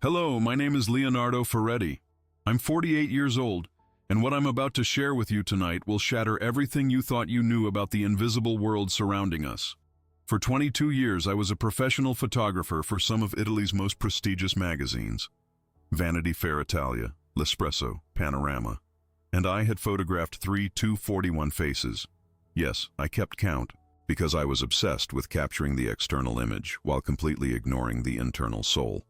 Hello, my name is Leonardo Ferretti. I'm 48 years old, and what I'm about to share with you tonight will shatter everything you thought you knew about the invisible world surrounding us. For 22 years, I was a professional photographer for some of Italy's most prestigious magazines: Vanity Fair Italia, L'Espresso, Panorama, and I had photographed 241 faces. Yes, I kept count, because I was obsessed with capturing the external image while completely ignoring the internal soul.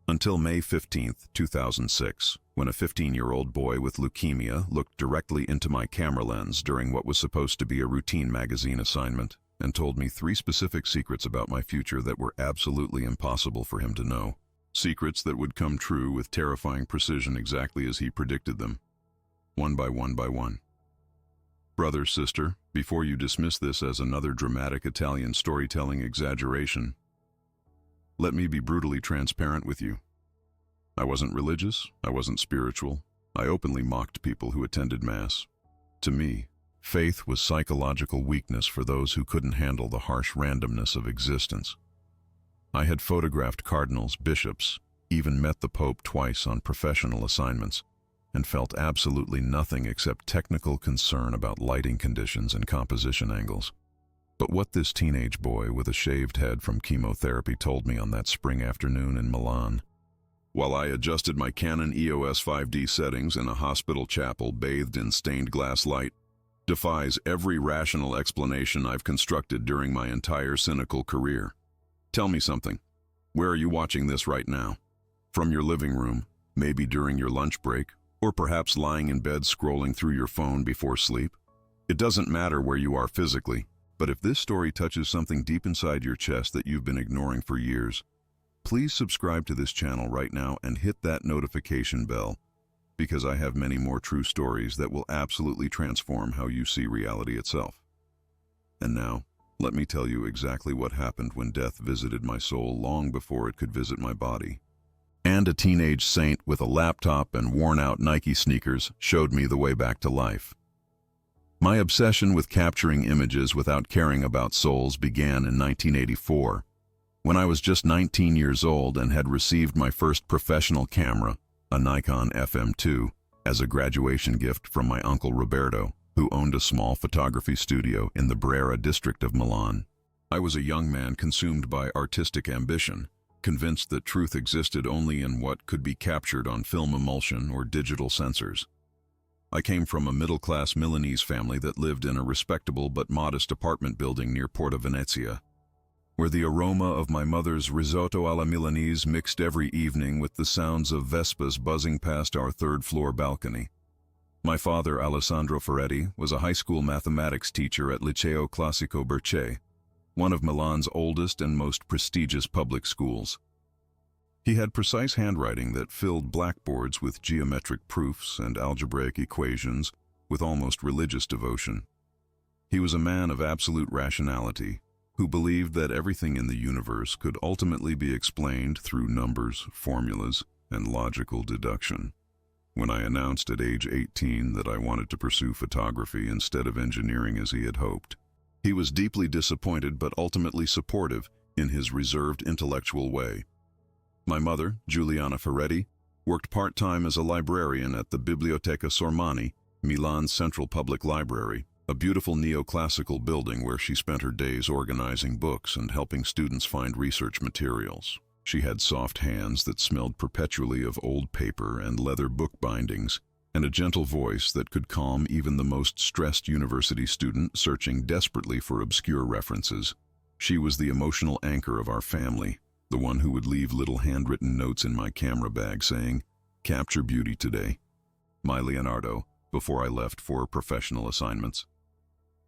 Until May 15, 2006, when a 15-year-old boy with leukemia looked directly into my camera lens during what was supposed to be a routine magazine assignment and told me 3 specific secrets about my future that were absolutely impossible for him to know. Secrets that would come true with terrifying precision exactly as he predicted them, one by one. Brother, sister, before you dismiss this as another dramatic Italian storytelling exaggeration, let me be brutally transparent with you. I wasn't religious, I wasn't spiritual, I openly mocked people who attended Mass. To me, faith was psychological weakness for those who couldn't handle the harsh randomness of existence. I had photographed cardinals, bishops, even met the Pope twice on professional assignments, and felt absolutely nothing except technical concern about lighting conditions and composition angles. But what this teenage boy with a shaved head from chemotherapy told me on that spring afternoon in Milan, while I adjusted my Canon EOS 5D settings in a hospital chapel bathed in stained glass light, defies every rational explanation I've constructed during my entire cynical career. Tell me something. Where are you watching this right now? From your living room, maybe during your lunch break, or perhaps lying in bed scrolling through your phone before sleep? It doesn't matter where you are physically, but if this story touches something deep inside your chest that you've been ignoring for years, please subscribe to this channel right now and hit that notification bell, because I have many more true stories that will absolutely transform how you see reality itself. And now, let me tell you exactly what happened when death visited my soul long before it could visit my body. And a teenage saint with a laptop and worn-out Nike sneakers showed me the way back to life. My obsession with capturing images without caring about souls began in 1984, when I was just 19 years old and had received my first professional camera, a Nikon FM2, as a graduation gift from my uncle Roberto, who owned a small photography studio in the Brera district of Milan. I was a young man consumed by artistic ambition, convinced that truth existed only in what could be captured on film emulsion or digital sensors. I came from a middle-class Milanese family that lived in a respectable but modest apartment building near Porta Venezia, where the aroma of my mother's risotto alla Milanese mixed every evening with the sounds of Vespas buzzing past our third-floor balcony. My father, Alessandro Ferretti, was a high school mathematics teacher at Liceo Classico Bercei, one of Milan's oldest and most prestigious public schools. He had precise handwriting that filled blackboards with geometric proofs and algebraic equations with almost religious devotion. He was a man of absolute rationality, who believed that everything in the universe could ultimately be explained through numbers, formulas, and logical deduction. When I announced at age 18 that I wanted to pursue photography instead of engineering as he had hoped, he was deeply disappointed but ultimately supportive in his reserved intellectual way. My mother, Giuliana Ferretti, worked part-time as a librarian at the Biblioteca Sormani, Milan's central public library, a beautiful neoclassical building where she spent her days organizing books and helping students find research materials. She had soft hands that smelled perpetually of old paper and leather book bindings, and a gentle voice that could calm even the most stressed university student searching desperately for obscure references. She was the emotional anchor of our family, the one who would leave little handwritten notes in my camera bag saying, "Capture beauty today, my Leonardo," before I left for professional assignments.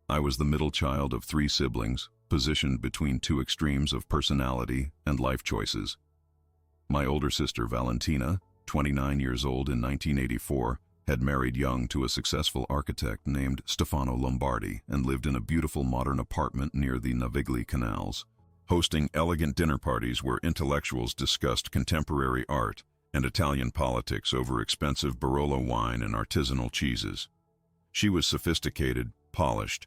I was the middle child of 3 siblings, positioned between 2 extremes of personality and life choices. My older sister, Valentina, 29 years old in 1984, had married young to a successful architect named Stefano Lombardi and lived in a beautiful modern apartment near the Navigli canals, hosting elegant dinner parties where intellectuals discussed contemporary art and Italian politics over expensive Barolo wine and artisanal cheeses. She was sophisticated, polished,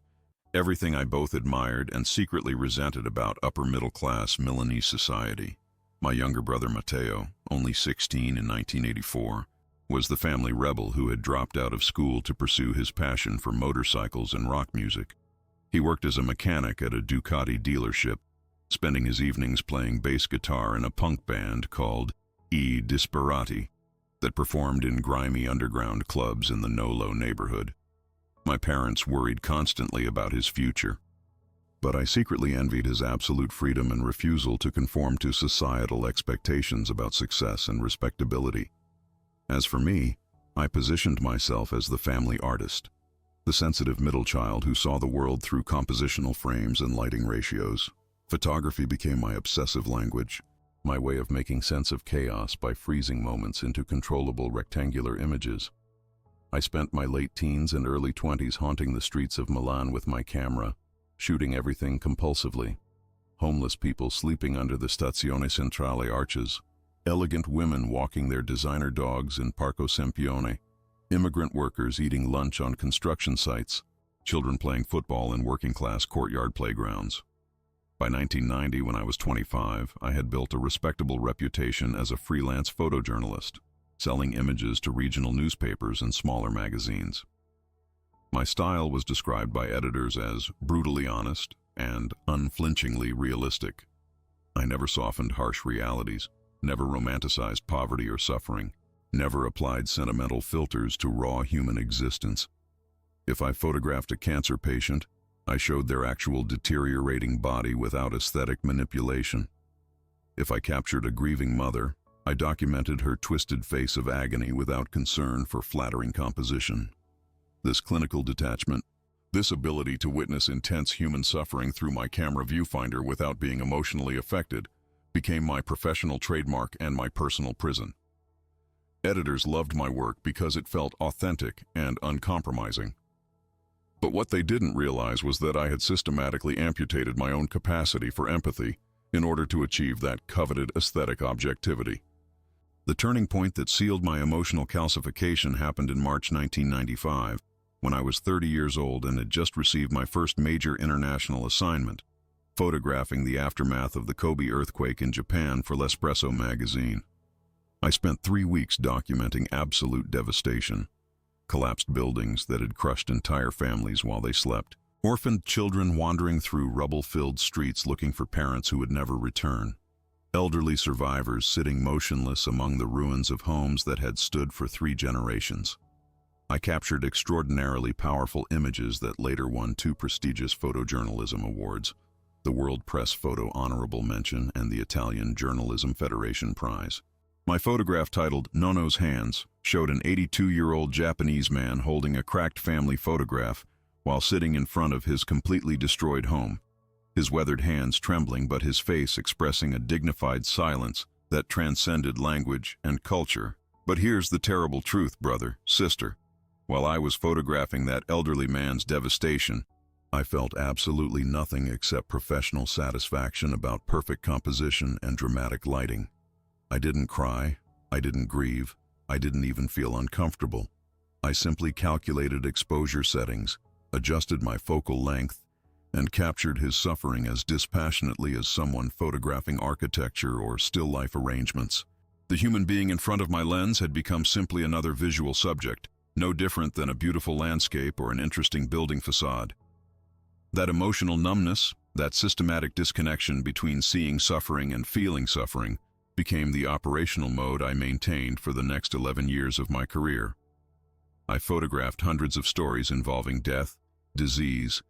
everything I both admired and secretly resented about upper-middle-class Milanese society. My younger brother Matteo, only 16 in 1984, was the family rebel who had dropped out of school to pursue his passion for motorcycles and rock music. He worked as a mechanic at a Ducati dealership, spending his evenings playing bass guitar in a punk band called I Disperati that performed in grimy underground clubs in the Nolo neighborhood. My parents worried constantly about his future, but I secretly envied his absolute freedom and refusal to conform to societal expectations about success and respectability. As for me, I positioned myself as the family artist, the sensitive middle child who saw the world through compositional frames and lighting ratios. Photography became my obsessive language, my way of making sense of chaos by freezing moments into controllable rectangular images. I spent my late teens and early 20s haunting the streets of Milan with my camera, shooting everything compulsively. Homeless people sleeping under the Stazione Centrale arches, elegant women walking their designer dogs in Parco Sempione, immigrant workers eating lunch on construction sites, children playing football in working-class courtyard playgrounds. By 1990, when I was 25, I had built a respectable reputation as a freelance photojournalist, selling images to regional newspapers and smaller magazines. My style was described by editors as brutally honest and unflinchingly realistic. I never softened harsh realities, never romanticized poverty or suffering, never applied sentimental filters to raw human existence. If I photographed a cancer patient, I showed their actual deteriorating body without aesthetic manipulation. If I captured a grieving mother, I documented her twisted face of agony without concern for flattering composition. This clinical detachment, this ability to witness intense human suffering through my camera viewfinder without being emotionally affected, became my professional trademark and my personal prison. Editors loved my work because it felt authentic and uncompromising. But what they didn't realize was that I had systematically amputated my own capacity for empathy in order to achieve that coveted aesthetic objectivity. The turning point that sealed my emotional calcification happened in March 1995, when I was 30 years old and had just received my first major international assignment, photographing the aftermath of the Kobe earthquake in Japan for L'Espresso magazine. I spent 3 weeks documenting absolute devastation, collapsed buildings that had crushed entire families while they slept, orphaned children wandering through rubble-filled streets looking for parents who would never return, elderly survivors sitting motionless among the ruins of homes that had stood for 3 generations. I captured extraordinarily powerful images that later won 2 prestigious photojournalism awards, the World Press Photo Honorable Mention and the Italian Journalism Federation Prize. My photograph, titled Nonno's Hands, showed an 82-year-old Japanese man holding a cracked family photograph while sitting in front of his completely destroyed home, his weathered hands trembling but his face expressing a dignified silence that transcended language and culture. But here's the terrible truth, brother, sister. While I was photographing that elderly man's devastation, I felt absolutely nothing except professional satisfaction about perfect composition and dramatic lighting. I didn't cry, I didn't grieve, I didn't even feel uncomfortable. I simply calculated exposure settings, adjusted my focal length, and captured his suffering as dispassionately as someone photographing architecture or still life arrangements. The human being in front of my lens had become simply another visual subject, no different than a beautiful landscape or an interesting building facade. That emotional numbness, that systematic disconnection between seeing suffering and feeling suffering, became the operational mode I maintained for the next 11 years of my career. I photographed hundreds of stories involving death, disease,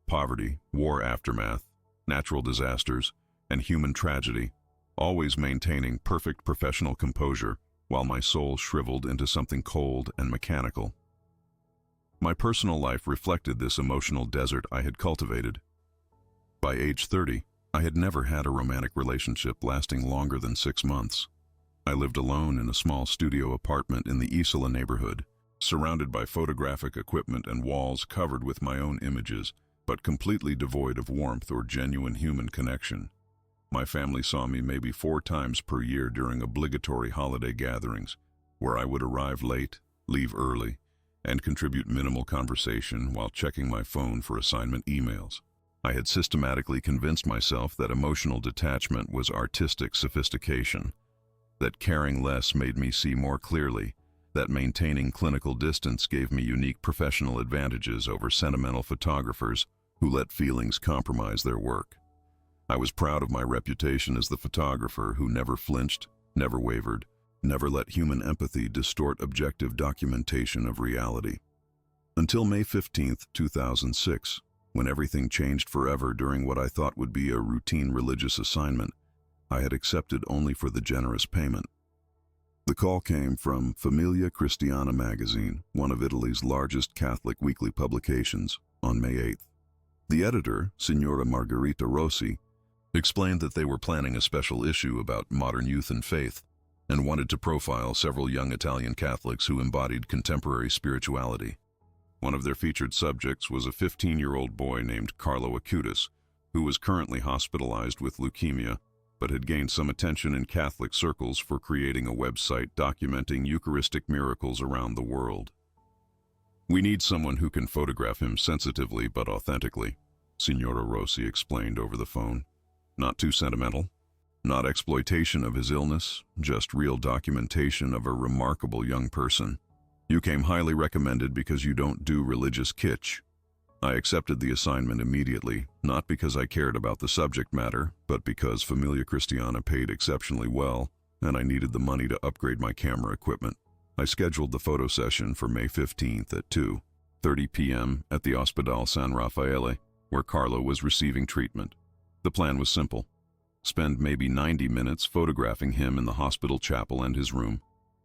poverty, war aftermath, natural disasters, and human tragedy, always maintaining perfect professional composure while my soul shriveled into something cold and mechanical. My personal life reflected this emotional desert I had cultivated. By age 30, I had never had a romantic relationship lasting longer than 6 months. I lived alone in a small studio apartment in the Isola neighborhood, surrounded by photographic equipment and walls covered with my own images, but completely devoid of warmth or genuine human connection. My family saw me maybe 4 times per year during obligatory holiday gatherings, where I would arrive late, leave early, and contribute minimal conversation while checking my phone for assignment emails. I had systematically convinced myself that emotional detachment was artistic sophistication, that caring less made me see more clearly, that maintaining clinical distance gave me unique professional advantages over sentimental photographers who let feelings compromise their work. I was proud of my reputation as the photographer who never flinched, never wavered, never let human empathy distort objective documentation of reality. Until May 15, 2006, when everything changed forever during what I thought would be a routine religious assignment, I had accepted only for the generous payment. The call came from Famiglia Cristiana magazine, one of Italy's largest Catholic weekly publications, on May 8th. The editor, Signora Margherita Rossi, explained that they were planning a special issue about modern youth and faith, and wanted to profile several young Italian Catholics who embodied contemporary spirituality. One of their featured subjects was a 15-year-old boy named CARLO ACUTIS, who was currently hospitalized with leukemia, but had gained some attention in Catholic circles for creating a website documenting Eucharistic miracles around the world. "We need someone who can photograph him sensitively but authentically," Signora Rossi explained over the phone. "Not too sentimental, not exploitation of his illness, just real documentation of a remarkable young person. You came highly recommended because you don't do religious kitsch." I accepted the assignment immediately, not because I cared about the subject matter, but because Famiglia Cristiana paid exceptionally well, and I needed the money to upgrade my camera equipment. I scheduled the photo session for May 15th at 2:30 p.m. at the Ospedale San Raffaele, where Carlo was receiving treatment. The plan was simple. Spend maybe 90 minutes photographing him in the hospital chapel and his room,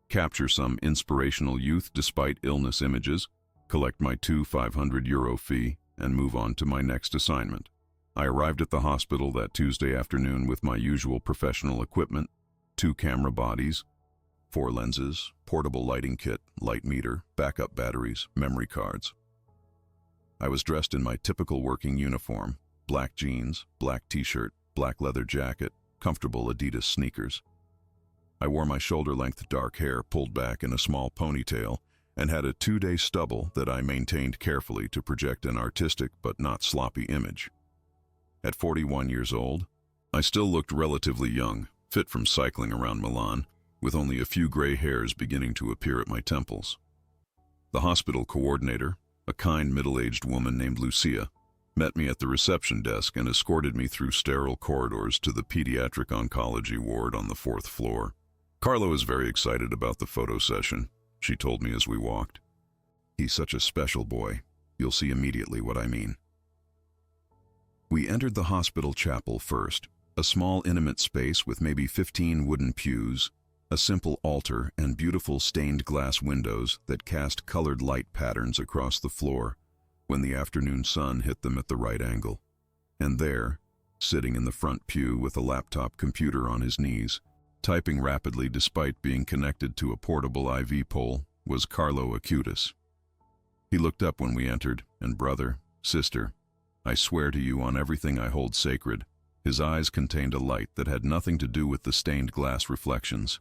capture some inspirational youth despite illness images, collect my €500 fee, and move on to my next assignment. I arrived at the hospital that Tuesday afternoon with my usual professional equipment, 2 camera bodies, 4 lenses, portable lighting kit, light meter, backup batteries, memory cards. I was dressed in my typical working uniform, black jeans, black t-shirt, black leather jacket, comfortable Adidas sneakers. I wore my shoulder-length dark hair pulled back in a small ponytail and had a 2-day stubble that I maintained carefully to project an artistic but not sloppy image. At 41 years old, I still looked relatively young, fit from cycling around Milan, with only a few gray hairs beginning to appear at my temples. The hospital coordinator, a kind middle-aged woman named Lucia, met me at the reception desk and escorted me through sterile corridors to the pediatric oncology ward on the 4th floor. "Carlo is very excited about the photo session," she told me as we walked. "He's such a special boy. You'll see immediately what I mean." We entered the hospital chapel first, a small intimate space with maybe 15 wooden pews, a simple altar, and beautiful stained glass windows that cast colored light patterns across the floor when the afternoon sun hit them at the right angle. And there, sitting in the front pew with a laptop computer on his knees, typing rapidly despite being connected to a portable IV pole, was CARLO ACUTIS. He looked up when we entered, and brother, sister, I swear to you on everything I hold sacred, his eyes contained a light that had nothing to do with the stained glass reflections.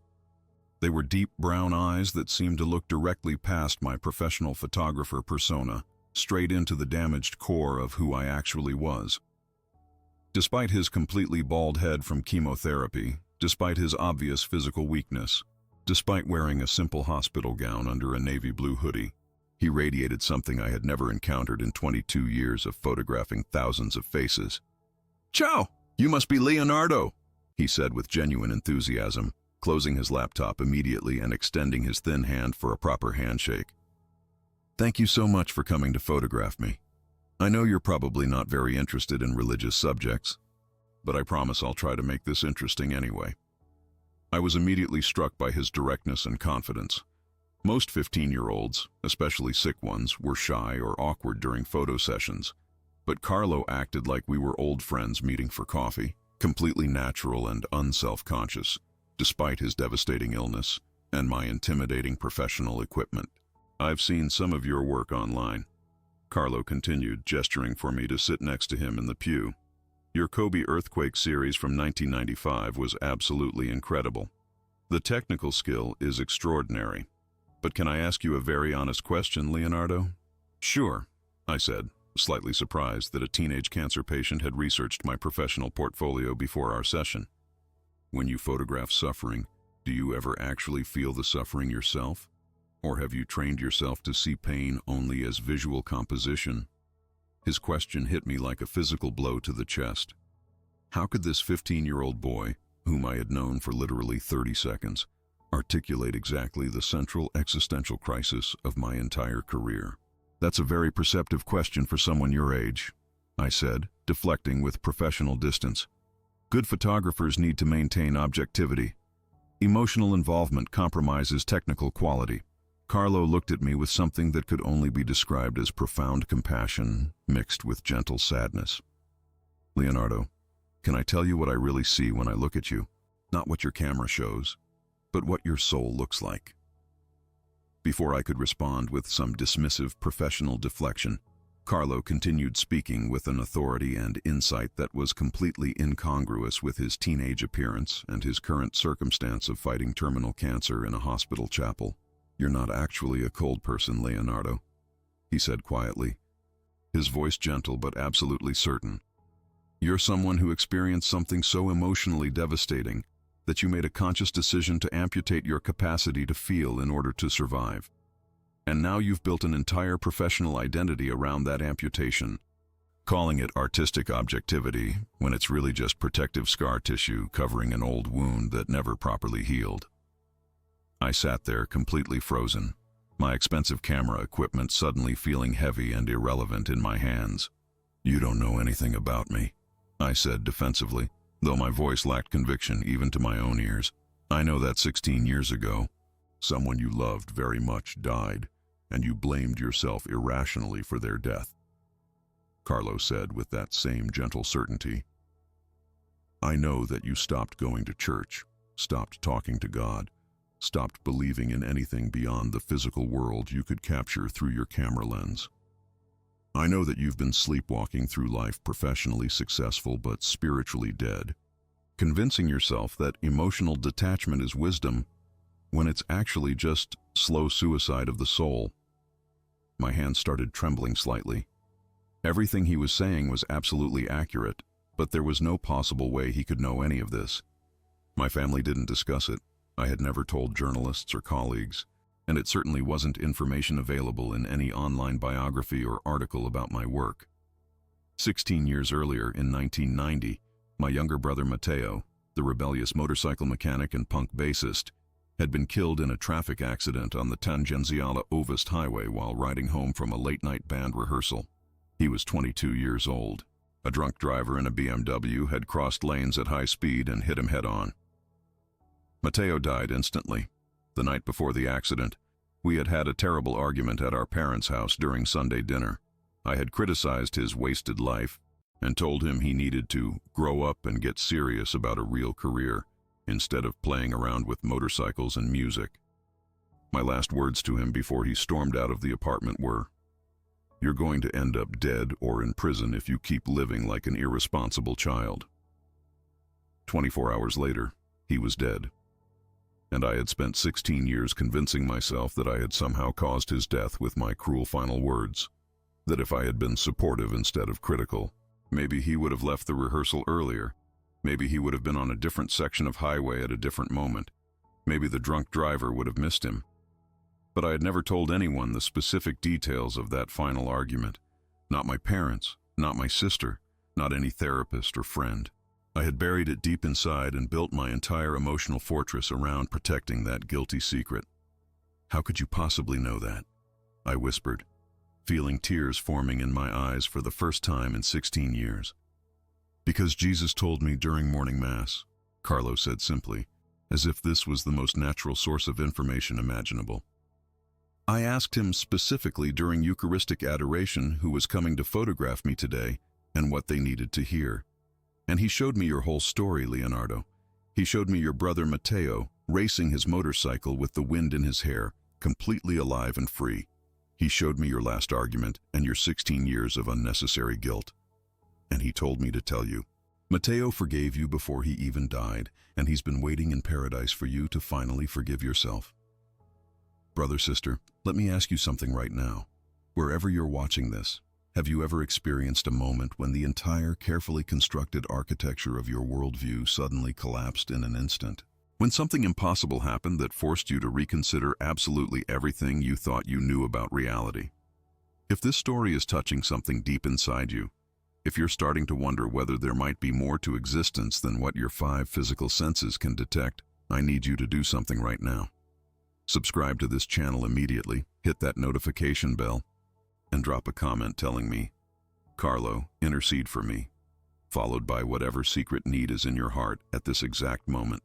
They were deep brown eyes that seemed to look directly past my professional photographer persona, straight into the damaged core of who I actually was. Despite his completely bald head from chemotherapy, despite his obvious physical weakness, despite wearing a simple hospital gown under a navy blue hoodie, he radiated something I had never encountered in 22 years of photographing thousands of faces. "Ciao! You must be Leonardo," he said with genuine enthusiasm, closing his laptop immediately and extending his thin hand for a proper handshake. "Thank you so much for coming to photograph me. I know you're probably not very interested in religious subjects, but I promise I'll try to make this interesting anyway." I was immediately struck by his directness and confidence. Most 15-year-olds, especially sick ones, were shy or awkward during photo sessions, but Carlo acted like we were old friends meeting for coffee, completely natural and unself-conscious, despite his devastating illness and my intimidating professional equipment. "I've seen some of your work online," Carlo continued, gesturing for me to sit next to him in the pew. "Your Kobe earthquake series from 1995 was absolutely incredible. The technical skill is extraordinary. But can I ask you a very honest question, Leonardo?" "Sure," I said, slightly surprised that a teenage cancer patient had researched my professional portfolio before our session. When you photograph suffering, do you ever actually feel the suffering yourself? Or have you trained yourself to see pain only as visual composition? His question hit me like a physical blow to the chest. How could this 15-year-old boy, whom I had known for literally 30 seconds, articulate exactly the central existential crisis of my entire career? That's a very perceptive question for someone your age, I said, deflecting with professional distance. Good photographers need to maintain objectivity. Emotional involvement compromises technical quality. Carlo looked at me with something that could only be described as profound compassion mixed with gentle sadness. Leonardo, can I tell you what I really see when I look at you? Not what your camera shows, but what your soul looks like. Before I could respond with some dismissive professional deflection, Carlo continued speaking with an authority and insight that was completely incongruous with his teenage appearance and his current circumstance of fighting terminal cancer in a hospital chapel. You're not actually a cold person, Leonardo, he said quietly, his voice gentle but absolutely certain. You're someone who experienced something so emotionally devastating that you made a conscious decision to amputate your capacity to feel in order to survive. And now you've built an entire professional identity around that amputation, calling it artistic objectivity when it's really just protective scar tissue covering an old wound that never properly healed. I sat there completely frozen, my expensive camera equipment suddenly feeling heavy and irrelevant in my hands. You don't know anything about me, I said defensively, though my voice lacked conviction even to my own ears. I know that 16 years ago, someone you loved very much died, and you blamed yourself irrationally for their death. Carlo said with that same gentle certainty. I know that you stopped going to church, stopped talking to God, stopped believing in anything beyond the physical world you could capture through your camera lens. I know that you've been sleepwalking through life professionally successful but spiritually dead, convincing yourself that emotional detachment is wisdom when it's actually just slow suicide of the soul. My hand started trembling slightly. Everything he was saying was absolutely accurate, but there was no possible way he could know any of this. My family didn't discuss it. I had never told journalists or colleagues, and it certainly wasn't information available in any online biography or article about my work. 16 years earlier, in 1990, my younger brother Matteo, the rebellious motorcycle mechanic and punk bassist, had been killed in a traffic accident on the Tangenziale Ovest highway while riding home from a late-night band rehearsal. He was 22 years old. A drunk driver in a BMW had crossed lanes at high speed and hit him head-on. Matteo died instantly. The night before the accident, we had had a terrible argument at our parents' house during Sunday dinner. I had criticized his wasted life and told him he needed to grow up and get serious about a real career instead of playing around with motorcycles and music. My last words to him before he stormed out of the apartment were, "You're going to end up dead or in prison if you keep living like an irresponsible child." 24 hours later, he was dead. And I had spent 16 years convincing myself that I had somehow caused his death with my cruel final words. That if I had been supportive instead of critical, maybe he would have left the rehearsal earlier. Maybe he would have been on a different section of highway at a different moment. Maybe the drunk driver would have missed him. But I had never told anyone the specific details of that final argument. Not my parents, not my sister, not any therapist or friend. I had buried it deep inside and built my entire emotional fortress around protecting that guilty secret. How could you possibly know that? I whispered, feeling tears forming in my eyes for the first time in 16 years. Because Jesus told me during morning mass, Carlo said simply, as if this was the most natural source of information imaginable. I asked him specifically during Eucharistic adoration who was coming to photograph me today and what they needed to hear. And he showed me your whole story, Leonardo. He showed me your brother Matteo racing his motorcycle with the wind in his hair, completely alive and free. He showed me your last argument and your 16 years of unnecessary guilt. And he told me to tell you, Matteo forgave you before he even died, and he's been waiting in paradise for you to finally forgive yourself. Brother, sister, let me ask you something right now. Wherever you're watching this, Have you ever experienced a moment when the entire carefully constructed architecture of your worldview suddenly collapsed in an instant? When something impossible happened that forced you to reconsider absolutely everything you thought you knew about reality? If this story is touching something deep inside you, if you're starting to wonder whether there might be more to existence than what your 5 physical senses can detect, I need you to do something right now. Subscribe to this channel immediately, hit that notification bell, and drop a comment telling me, "Carlo, intercede for me," followed by whatever secret need is in your heart at this exact moment.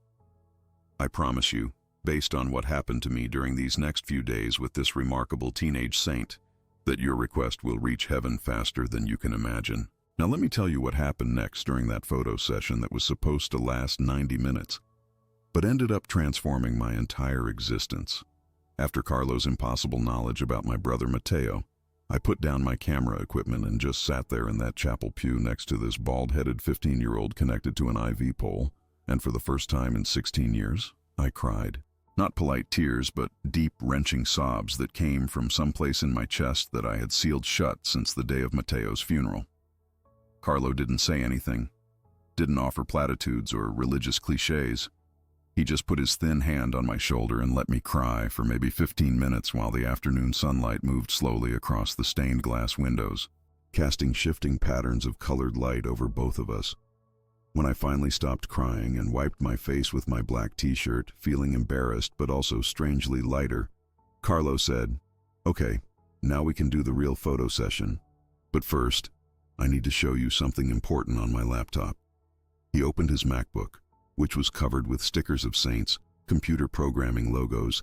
I promise you, based on what happened to me during these next few days with this remarkable teenage saint, that your request will reach heaven faster than you can imagine. Now let me tell you what happened next during that photo session that was supposed to last 90 minutes, but ended up transforming my entire existence. After Carlo's impossible knowledge about my brother Matteo, I put down my camera equipment and just sat there in that chapel pew next to this bald-headed 15-year-old connected to an IV pole, and for the first time in 16 years, I cried. Not polite tears, but deep, wrenching sobs that came from someplace in my chest that I had sealed shut since the day of Matteo's funeral. Carlo didn't say anything, didn't offer platitudes or religious cliches. He just put his thin hand on my shoulder and let me cry for maybe 15 minutes while the afternoon sunlight moved slowly across the stained glass windows, casting shifting patterns of colored light over both of us. When I finally stopped crying and wiped my face with my black t-shirt, feeling embarrassed but also strangely lighter, Carlo said, "Okay, now we can do the real photo session. But first, I need to show you something important on my laptop." He opened his MacBook, which was covered with stickers of saints, computer programming logos,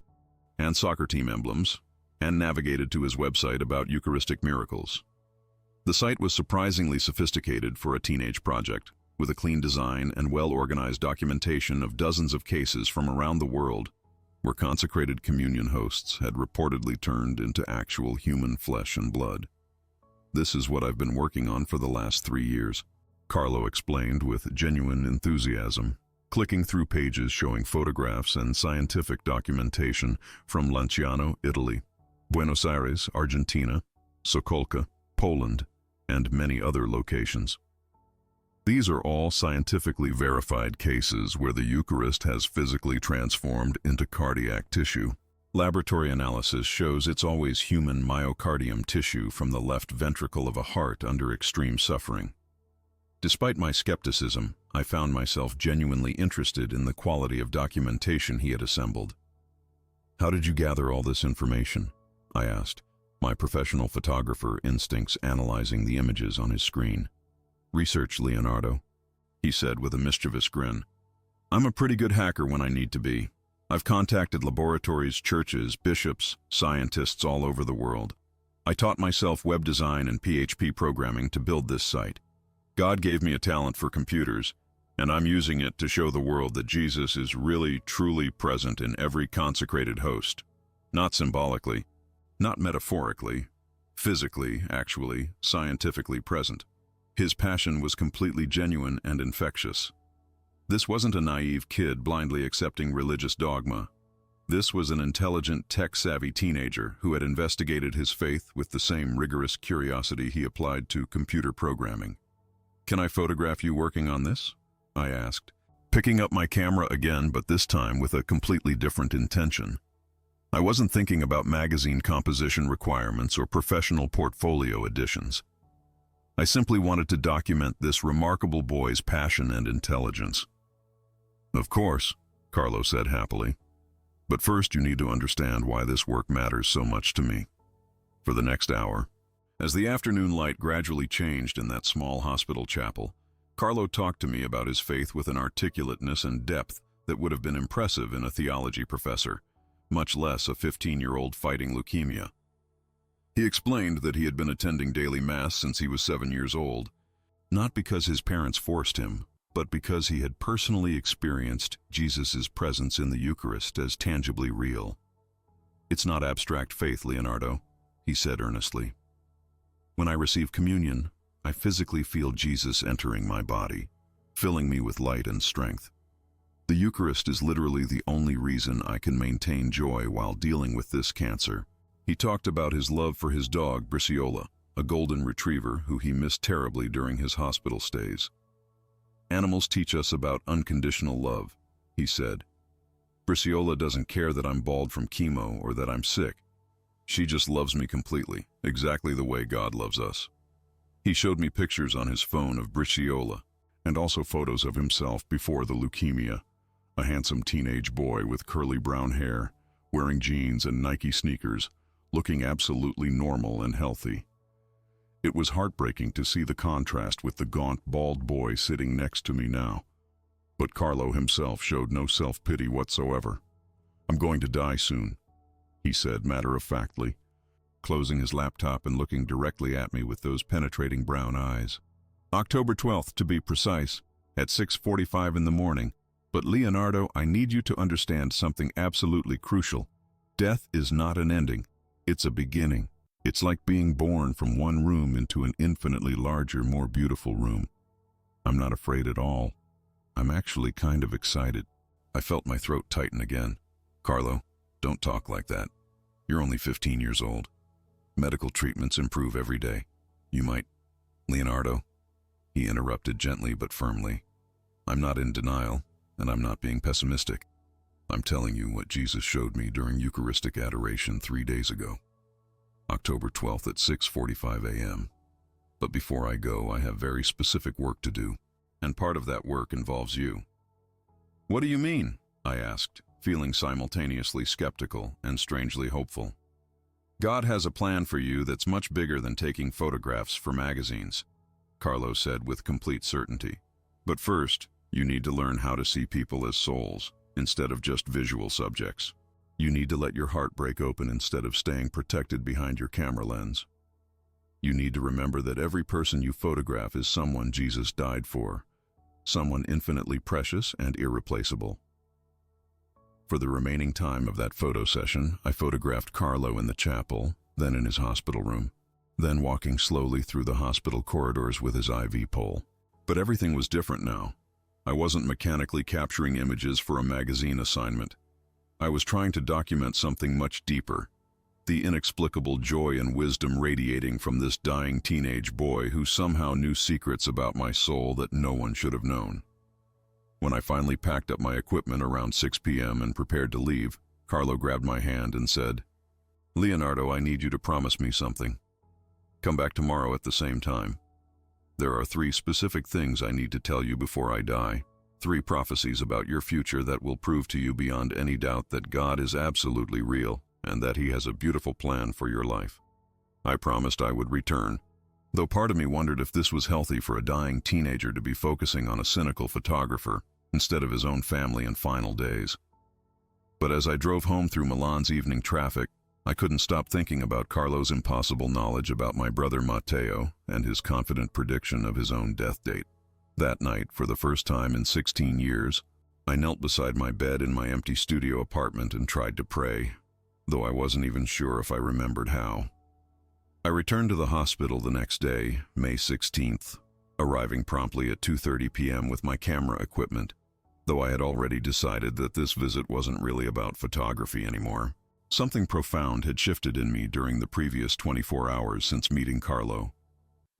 and soccer team emblems, and navigated to his website about Eucharistic miracles. The site was surprisingly sophisticated for a teenage project, with a clean design and well-organized documentation of dozens of cases from around the world where consecrated communion hosts had reportedly turned into actual human flesh and blood. "This is what I've been working on for the last 3 years," Carlo explained with genuine enthusiasm, clicking through pages showing photographs and scientific documentation from Lanciano, Italy, Buenos Aires, Argentina, Sokolka, Poland, and many other locations. These are all scientifically verified cases where the Eucharist has physically transformed into cardiac tissue. Laboratory analysis shows it's always human myocardium tissue from the left ventricle of a heart under extreme suffering. Despite my skepticism, I found myself genuinely interested in the quality of documentation he had assembled. "How did you gather all this information?" I asked, my professional photographer instincts analyzing the images on his screen. "Research, Leonardo," he said with a mischievous grin. "I'm a pretty good hacker when I need to be. I've contacted laboratories, churches, bishops, scientists all over the world. I taught myself web design and PHP programming to build this site. God gave me a talent for computers, and I'm using it to show the world that Jesus is really, truly present in every consecrated host. Not symbolically, not metaphorically, physically, actually, scientifically present. His passion was completely genuine and infectious. This wasn't a naive kid blindly accepting religious dogma. This was an intelligent, tech-savvy teenager who had investigated his faith with the same rigorous curiosity he applied to computer programming. "Can I photograph you working on this?" I asked, picking up my camera again, but this time with a completely different intention. I wasn't thinking about magazine composition requirements or professional portfolio editions. I simply wanted to document this remarkable boy's passion and intelligence. "Of course," Carlo said happily. "But first you need to understand why this work matters so much to me." For the next hour, as the afternoon light gradually changed in that small hospital chapel, Carlo talked to me about his faith with an articulateness and depth that would have been impressive in a theology professor, much less a 15-year-old fighting leukemia. He explained that he had been attending daily mass since he was 7 years old, not because his parents forced him, but because he had personally experienced Jesus' presence in the Eucharist as tangibly real. "It's not abstract faith, Leonardo," he said earnestly. "When I receive communion, I physically feel Jesus entering my body, filling me with light and strength. The Eucharist is literally the only reason I can maintain joy while dealing with this cancer." He talked about his love for his dog, Briciola, a golden retriever who he missed terribly during his hospital stays. "Animals teach us about unconditional love," he said. "Briciola doesn't care that I'm bald from chemo or that I'm sick. She just loves me completely, exactly the way God loves us." He showed me pictures on his phone of Briciola, and also photos of himself before the leukemia, a handsome teenage boy with curly brown hair, wearing jeans and Nike sneakers, looking absolutely normal and healthy. It was heartbreaking to see the contrast with the gaunt, bald boy sitting next to me now. But Carlo himself showed no self-pity whatsoever. "I'm going to die soon," he said matter-of-factly, closing his laptop and looking directly at me with those penetrating brown eyes. "October 12th, to be precise, at 6:45 in the morning. But Leonardo, I need you to understand something absolutely crucial. Death is not an ending. It's a beginning. It's like being born from one room into an infinitely larger, more beautiful room. I'm not afraid at all. I'm actually kind of excited." I felt my throat tighten again. "Carlo, don't talk like that. You're only 15 years old. Medical treatments improve every day. You might—" "Leonardo," he interrupted gently but firmly, "I'm not in denial, and I'm not being pessimistic. I'm telling you what Jesus showed me during Eucharistic adoration 3 days ago. October 12th at 6:45 a.m. But before I go, I have very specific work to do, and part of that work involves you." "What do you mean?" I asked, feeling simultaneously skeptical and strangely hopeful. "God has a plan for you that's much bigger than taking photographs for magazines," Carlo said with complete certainty. "But first, you need to learn how to see people as souls, instead of just visual subjects. You need to let your heart break open instead of staying protected behind your camera lens. You need to remember that every person you photograph is someone Jesus died for, someone infinitely precious and irreplaceable." For the remaining time of that photo session, I photographed Carlo in the chapel, then in his hospital room, then walking slowly through the hospital corridors with his IV pole. But everything was different now. I wasn't mechanically capturing images for a magazine assignment. I was trying to document something much deeper, the inexplicable joy and wisdom radiating from this dying teenage boy who somehow knew secrets about my soul that no one should have known. When I finally packed up my equipment around 6 p.m. and prepared to leave, Carlo grabbed my hand and said, "Leonardo, I need you to promise me something. Come back tomorrow at the same time. There are 3 specific things I need to tell you before I die. 3 prophecies about your future that will prove to you beyond any doubt that God is absolutely real and that He has a beautiful plan for your life." I promised I would return, though part of me wondered if this was healthy for a dying teenager to be focusing on a cynical photographer instead of his own family and final days. But as I drove home through Milan's evening traffic, I couldn't stop thinking about Carlo's impossible knowledge about my brother Matteo and his confident prediction of his own death date. That night, for the first time in 16 years, I knelt beside my bed in my empty studio apartment and tried to pray, though I wasn't even sure if I remembered how. I returned to the hospital the next day, May 16th, arriving promptly at 2:30 p.m. with my camera equipment, though I had already decided that this visit wasn't really about photography anymore. Something profound had shifted in me during the previous 24 hours since meeting Carlo.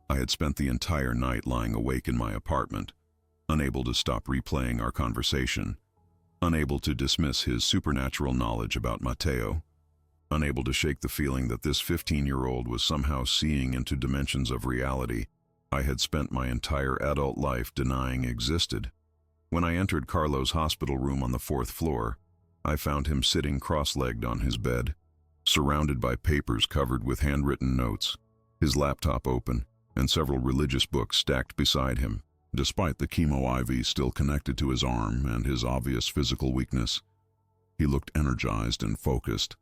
I had spent the entire night lying awake in my apartment, unable to stop replaying our conversation, unable to dismiss his supernatural knowledge about Matteo, unable to shake the feeling that this 15-year-old was somehow seeing into dimensions of reality I had spent my entire adult life denying existed. When I entered Carlo's hospital room on the 4th floor, I found him sitting cross-legged on his bed, surrounded by papers covered with handwritten notes, his laptop open, and several religious books stacked beside him. Despite the chemo IV still connected to his arm and his obvious physical weakness, he looked energized and focused,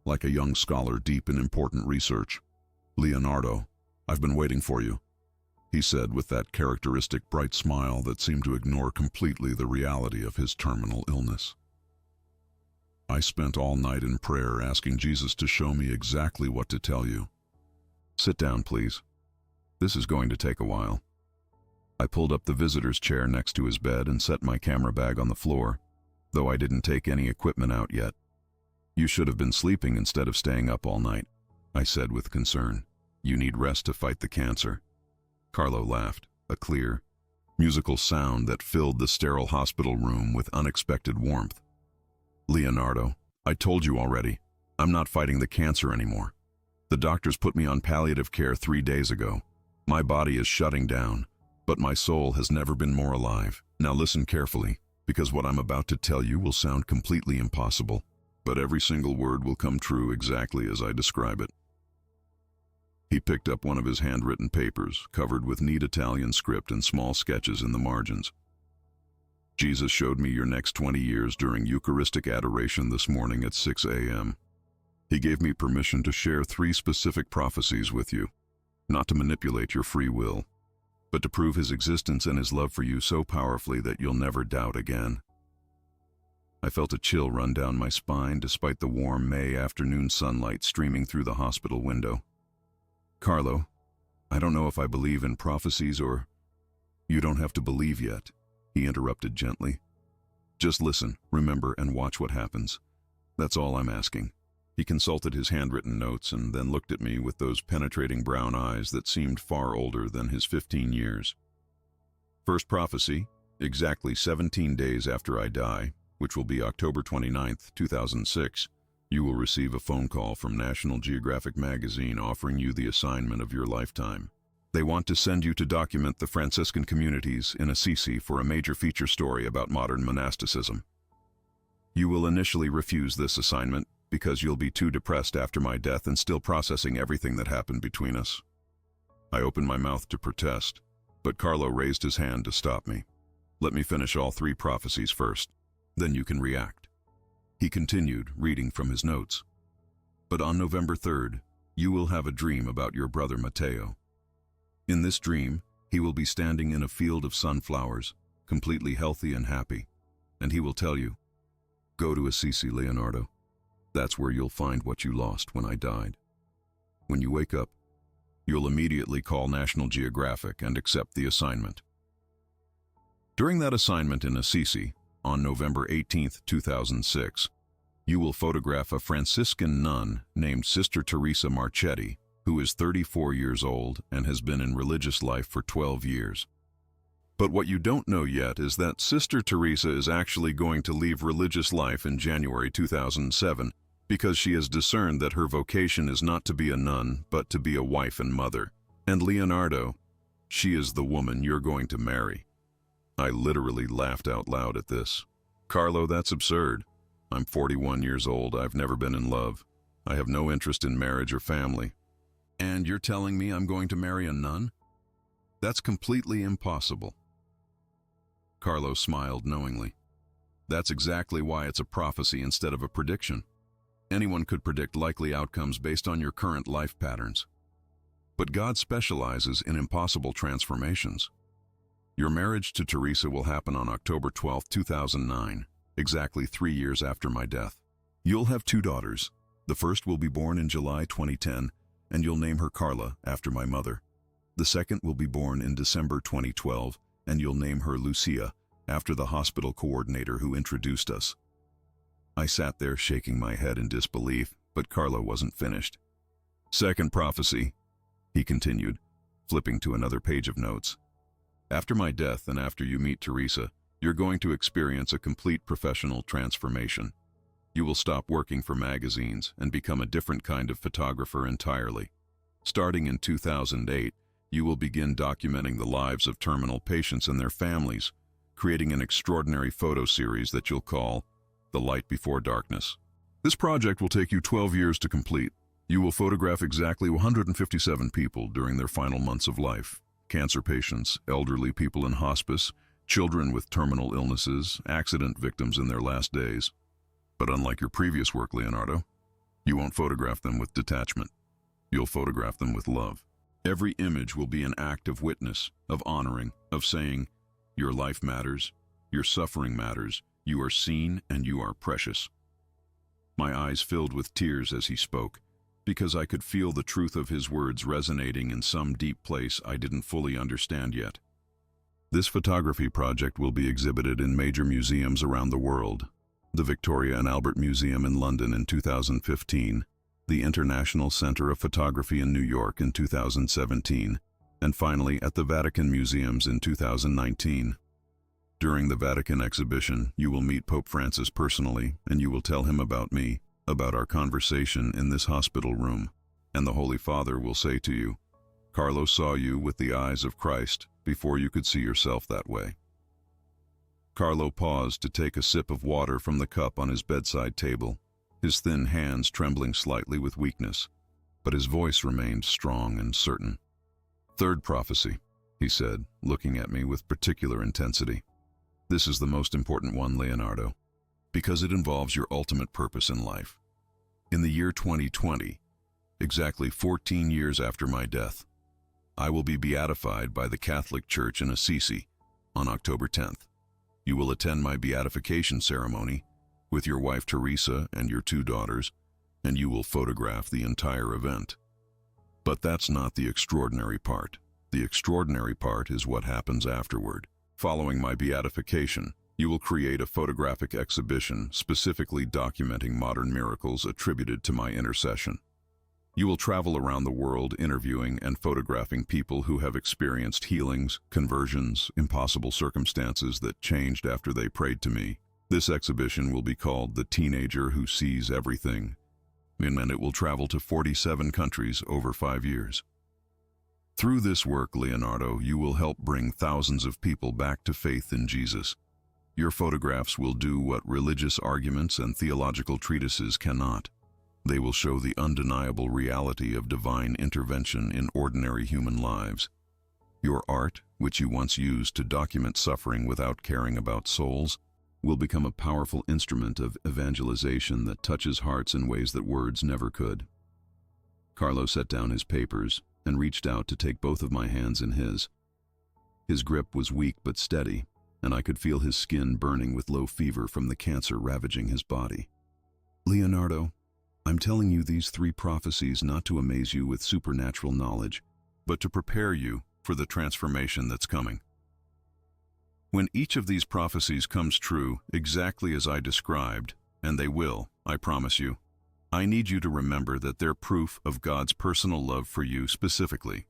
like a young scholar deep in important research. "Leonardo, I've been waiting for you," he said with that characteristic bright smile that seemed to ignore completely the reality of his terminal illness. "I spent all night in prayer asking Jesus to show me exactly what to tell you. Sit down, please. This is going to take a while." I pulled up the visitor's chair next to his bed and set my camera bag on the floor, though I didn't take any equipment out yet. "You should have been sleeping instead of staying up all night," I said with concern. You need rest to fight the cancer." Carlo laughed, a clear, musical sound that filled the sterile hospital room with unexpected warmth. "Leonardo, I told you already, I'm not fighting the cancer anymore. The doctors put me on palliative care 3 days ago. My body is shutting down, but my soul has never been more alive. Now listen carefully, because what I'm about to tell you will sound completely impossible, but every single word will come true exactly as I describe it." He picked up one of his handwritten papers, covered with neat Italian script and small sketches in the margins. "Jesus showed me your next 20 years during Eucharistic adoration this morning at 6 a.m. He gave me permission to share 3 specific prophecies with you, not to manipulate your free will, but to prove his existence and his love for you so powerfully that you'll never doubt again." I felt a chill run down my spine despite the warm May afternoon sunlight streaming through the hospital window. "Carlo, I don't know if I believe in prophecies or—" "You don't have to believe yet," he interrupted gently. "Just listen, remember, and watch what happens. That's all I'm asking." He consulted his handwritten notes and then looked at me with those penetrating brown eyes that seemed far older than his 15 years. "First prophecy, exactly 17 days after I die, which will be October 29th, 2006, you will receive a phone call from National Geographic magazine offering you the assignment of your lifetime. They want to send you to document the Franciscan communities in Assisi for a major feature story about modern monasticism. You will initially refuse this assignment because you'll be too depressed after my death and still processing everything that happened between us." I opened my mouth to protest, but Carlo raised his hand to stop me. "Let me finish all 3 prophecies first, then you can react." He continued, reading from his notes. "But on November 3rd, you will have a dream about your brother Matteo. In this dream, he will be standing in a field of sunflowers, completely healthy and happy, and he will tell you, 'Go to Assisi, Leonardo. That's where you'll find what you lost when I died.' When you wake up, you'll immediately call National Geographic and accept the assignment." During that assignment in Assisi, on November 18th, 2006, you will photograph a Franciscan nun named Sister Teresa Marchetti, who is 34 years old and has been in religious life for 12 years. But what you don't know yet is that Sister Teresa is actually going to leave religious life in January 2007 because she has discerned that her vocation is not to be a nun, but to be a wife and mother. And Leonardo, she is the woman you're going to marry. I literally laughed out loud at this. "Carlo, that's absurd. I'm 41 years old. I've never been in love. I have no interest in marriage or family. And you're telling me I'm going to marry a nun? That's completely impossible." Carlo smiled knowingly. "That's exactly why it's a prophecy instead of a prediction. Anyone could predict likely outcomes based on your current life patterns. But God specializes in impossible transformations. Your marriage to Teresa will happen on October 12, 2009, exactly 3 years after my death. You'll have 2 daughters. The first will be born in July 2010, and you'll name her Carla, after my mother. The second will be born in December 2012, and you'll name her Lucia, after the hospital coordinator who introduced us." I sat there shaking my head in disbelief, but Carlo wasn't finished. "Second prophecy," he continued, flipping to another page of notes. "After my death and after you meet Teresa, you're going to experience a complete professional transformation. You will stop working for magazines and become a different kind of photographer entirely. Starting in 2008, you will begin documenting the lives of terminal patients and their families, creating an extraordinary photo series that you'll call The Light Before Darkness. This project will take you 12 years to complete. You will photograph exactly 157 people during their final months of life. Cancer patients, elderly people in hospice, children with terminal illnesses, accident victims in their last days. But unlike your previous work, Leonardo, you won't photograph them with detachment. You'll photograph them with love. Every image will be an act of witness, of honoring, of saying, your life matters, your suffering matters, you are seen and you are precious. My eyes filled with tears as he spoke, because I could feel the truth of his words resonating in some deep place I didn't fully understand yet. This photography project will be exhibited in major museums around the world. The Victoria and Albert Museum in London in 2015, the International Center of Photography in New York in 2017, and finally at the Vatican Museums in 2019. During the Vatican exhibition, you will meet Pope Francis personally, and you will tell him about me, about our conversation in this hospital room, and the Holy Father will say to you, "Carlo saw you with the eyes of Christ before you could see yourself that way." Carlo paused to take a sip of water from the cup on his bedside table, his thin hands trembling slightly with weakness, but his voice remained strong and certain. "Third prophecy," he said, looking at me with particular intensity. "This is the most important one, Leonardo, because it involves your ultimate purpose in life. In the year 2020, exactly 14 years after my death, I will be beatified by the Catholic Church in Assisi on October 10th. You will attend my beatification ceremony with your wife Teresa and your 2 daughters, and you will photograph the entire event. But that's not the extraordinary part. The extraordinary part is what happens afterward. Following my beatification, you will create a photographic exhibition specifically documenting modern miracles attributed to my intercession. You will travel around the world interviewing and photographing people who have experienced healings, conversions, impossible circumstances that changed after they prayed to me. This exhibition will be called The Teenager Who Sees Everything, and it will travel to 47 countries over 5 years. Through this work, Leonardo, you will help bring thousands of people back to faith in Jesus. Your photographs will do what religious arguments and theological treatises cannot. They will show the undeniable reality of divine intervention in ordinary human lives. Your art, which you once used to document suffering without caring about souls, will become a powerful instrument of evangelization that touches hearts in ways that words never could. Carlo set down his papers and reached out to take both of my hands in his. His grip was weak but steady, and I could feel his skin burning with low fever from the cancer ravaging his body. "Leonardo, I'm telling you these 3 prophecies not to amaze you with supernatural knowledge, but to prepare you for the transformation that's coming. When each of these prophecies comes true exactly as I described, and they will, I promise you, I need you to remember that they're proof of God's personal love for you specifically.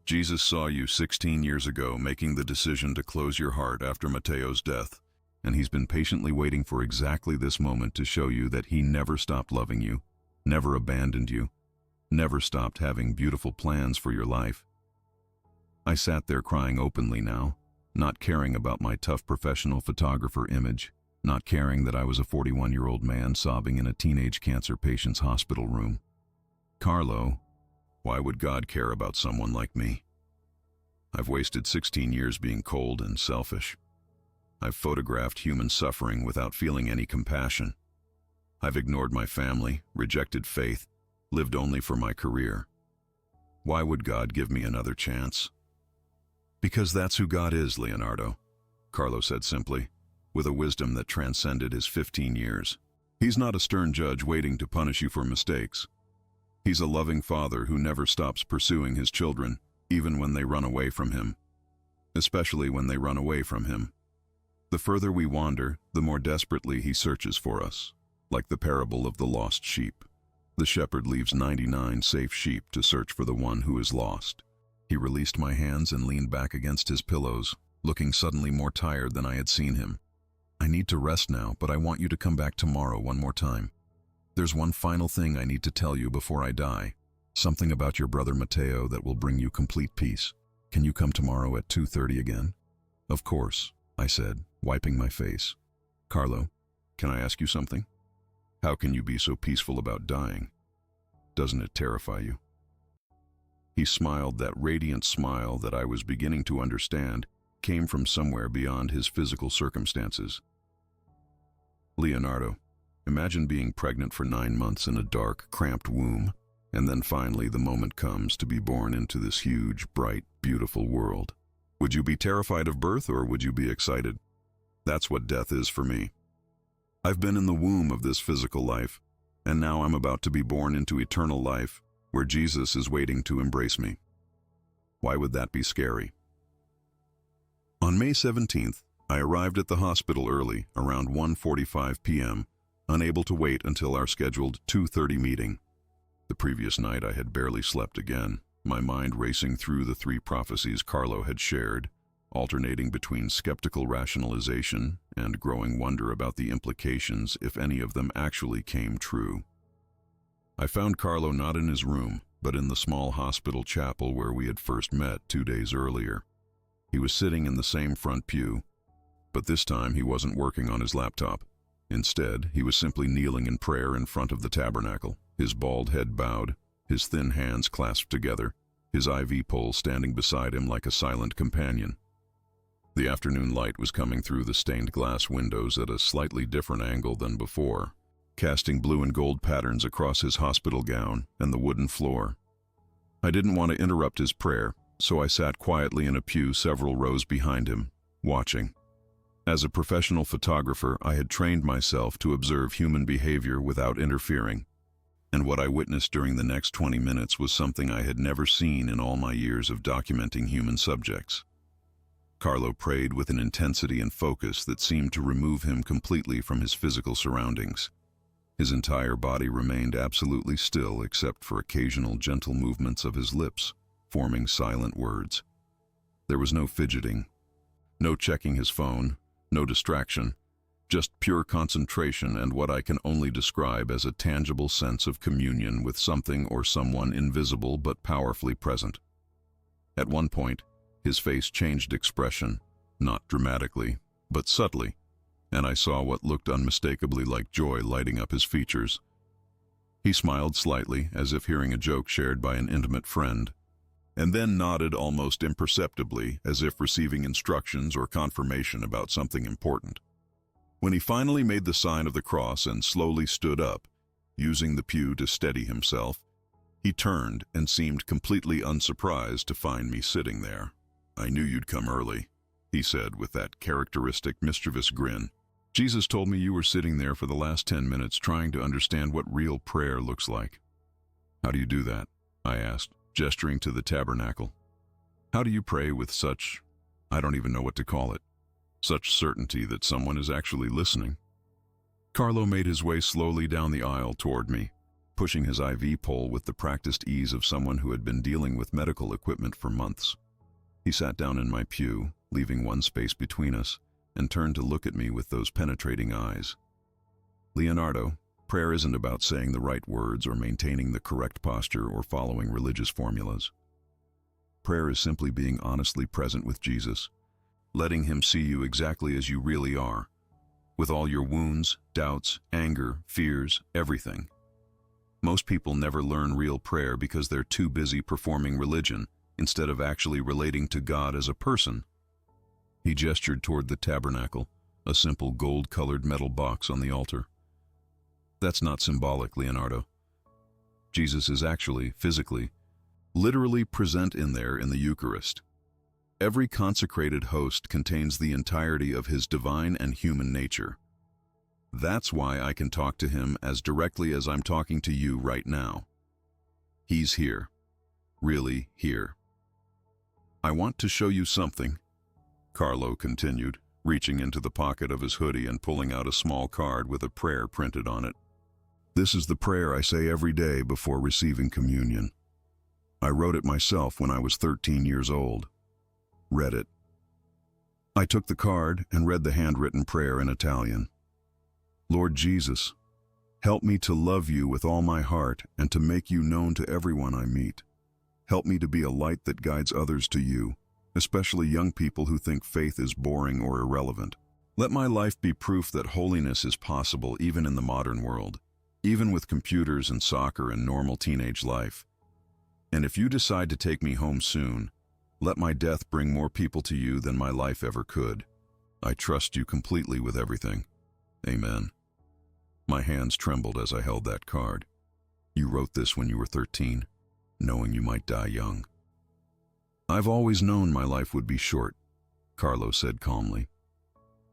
Jesus saw you 16 years ago making the decision to close your heart after Matteo's death, and he's been patiently waiting for exactly this moment to show you that he never stopped loving you, never abandoned you, never stopped having beautiful plans for your life. I sat there crying openly now, not caring about my tough professional photographer image, not caring that I was a 41-year-old man sobbing in a teenage cancer patient's hospital room. Carlo, why would God care about someone like me? I've wasted 16 years being cold and selfish. I've photographed human suffering without feeling any compassion. I've ignored my family, rejected faith, lived only for my career. Why would God give me another chance? Because that's who God is, Leonardo, Carlo said simply, with a wisdom that transcended his 15 years. He's not a stern judge waiting to punish you for mistakes. He's a loving father who never stops pursuing his children, even when they run away from him. Especially when they run away from him. The further we wander, the more desperately he searches for us, like the parable of the lost sheep. The shepherd leaves 99 safe sheep to search for the one who is lost. He released my hands and leaned back against his pillows, looking suddenly more tired than I had seen him. I need to rest now, but I want you to come back tomorrow one more time. There's one final thing I need to tell you before I die. Something about your brother Matteo that will bring you complete peace. Can you come tomorrow at 2:30 again? Of course, I said, wiping my face. Carlo, can I ask you something? How can you be so peaceful about dying? Doesn't it terrify you? He smiled, that radiant smile that I was beginning to understand came from somewhere beyond his physical circumstances. Leonardo, imagine being pregnant for 9 months in a dark, cramped womb, and then finally the moment comes to be born into this huge, bright, beautiful world. Would you be terrified of birth or would you be excited? That's what death is for me. I've been in the womb of this physical life, and now I'm about to be born into eternal life, where Jesus is waiting to embrace me. Why would that be scary? On May 17th, I arrived at the hospital early, around 1:45 p.m., unable to wait until our scheduled 2:30 meeting. The previous night I had barely slept again, my mind racing through the 3 prophecies Carlo had shared, alternating between skeptical rationalization and growing wonder about the implications if any of them actually came true. I found Carlo not in his room, but in the small hospital chapel where we had first met 2 days earlier. He was sitting in the same front pew, but this time he wasn't working on his laptop. Instead, he was simply kneeling in prayer in front of the tabernacle, his bald head bowed, his thin hands clasped together, his IV pole standing beside him like a silent companion. The afternoon light was coming through the stained glass windows at a slightly different angle than before, casting blue and gold patterns across his hospital gown and the wooden floor. I didn't want to interrupt his prayer, so I sat quietly in a pew several rows behind him, watching. As a professional photographer, I had trained myself to observe human behavior without interfering, and what I witnessed during the next 20 minutes was something I had never seen in all my years of documenting human subjects. Carlo prayed with an intensity and focus that seemed to remove him completely from his physical surroundings. His entire body remained absolutely still except for occasional gentle movements of his lips, forming silent words. There was no fidgeting, no checking his phone, no distraction, just pure concentration and what I can only describe as a tangible sense of communion with something or someone invisible but powerfully present. At one point, his face changed expression, not dramatically, but subtly, and I saw what looked unmistakably like joy lighting up his features. He smiled slightly, as if hearing a joke shared by an intimate friend, and then nodded almost imperceptibly, as if receiving instructions or confirmation about something important. When he finally made the sign of the cross and slowly stood up, using the pew to steady himself, he turned and seemed completely unsurprised to find me sitting there. "I knew you'd come early," he said with that characteristic mischievous grin. "Jesus told me you were sitting there for the last 10 minutes trying to understand what real prayer looks like." "How do you do that?" I asked, gesturing to the tabernacle. "How do you pray with such, I don't even know what to call it, such certainty that someone is actually listening?" Carlo made his way slowly down the aisle toward me, pushing his IV pole with the practiced ease of someone who had been dealing with medical equipment for months. He sat down in my pew, leaving one space between us, and turned to look at me with those penetrating eyes. "Leonardo, prayer isn't about saying the right words or maintaining the correct posture or following religious formulas. Prayer is simply being honestly present with Jesus, letting him see you exactly as you really are, with all your wounds, doubts, anger, fears, everything. Most people never learn real prayer because they're too busy performing religion, instead of actually relating to God as a person." He gestured toward the tabernacle, a simple gold-colored metal box on the altar. "That's not symbolic, Leonardo. Jesus is actually, physically, literally present in there in the Eucharist. Every consecrated host contains the entirety of his divine and human nature. That's why I can talk to him as directly as I'm talking to you right now. He's here. Really here. I want to show you something," Carlo continued, reaching into the pocket of his hoodie and pulling out a small card with a prayer printed on it. "This is the prayer I say every day before receiving communion. I wrote it myself when I was 13 years old. Read it." I took the card and read the handwritten prayer in Italian. "Lord Jesus, help me to love you with all my heart and to make you known to everyone I meet. Help me to be a light that guides others to you, especially young people who think faith is boring or irrelevant. Let my life be proof that holiness is possible even in the modern world, even with computers and soccer and normal teenage life. And if you decide to take me home soon, let my death bring more people to you than my life ever could. I trust you completely with everything. Amen." My hands trembled as I held that card. "You wrote this when you were 13, knowing you might die young." "I've always known my life would be short," Carlo said calmly.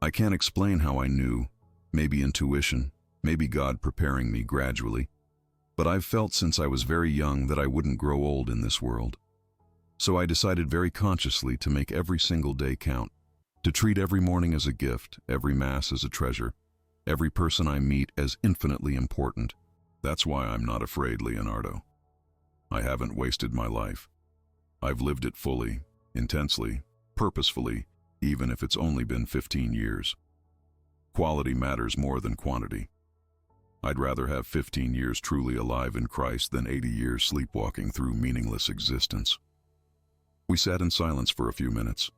"I can't explain how I knew, maybe intuition, maybe God preparing me gradually, but I've felt since I was very young that I wouldn't grow old in this world. So I decided very consciously to make every single day count, to treat every morning as a gift, every mass as a treasure, every person I meet as infinitely important. That's why I'm not afraid, Leonardo. I haven't wasted my life. I've lived it fully, intensely, purposefully, even if it's only been 15 years. Quality matters more than quantity. I'd rather have 15 years truly alive in Christ than 80 years sleepwalking through meaningless existence. We sat in silence for a few minutes,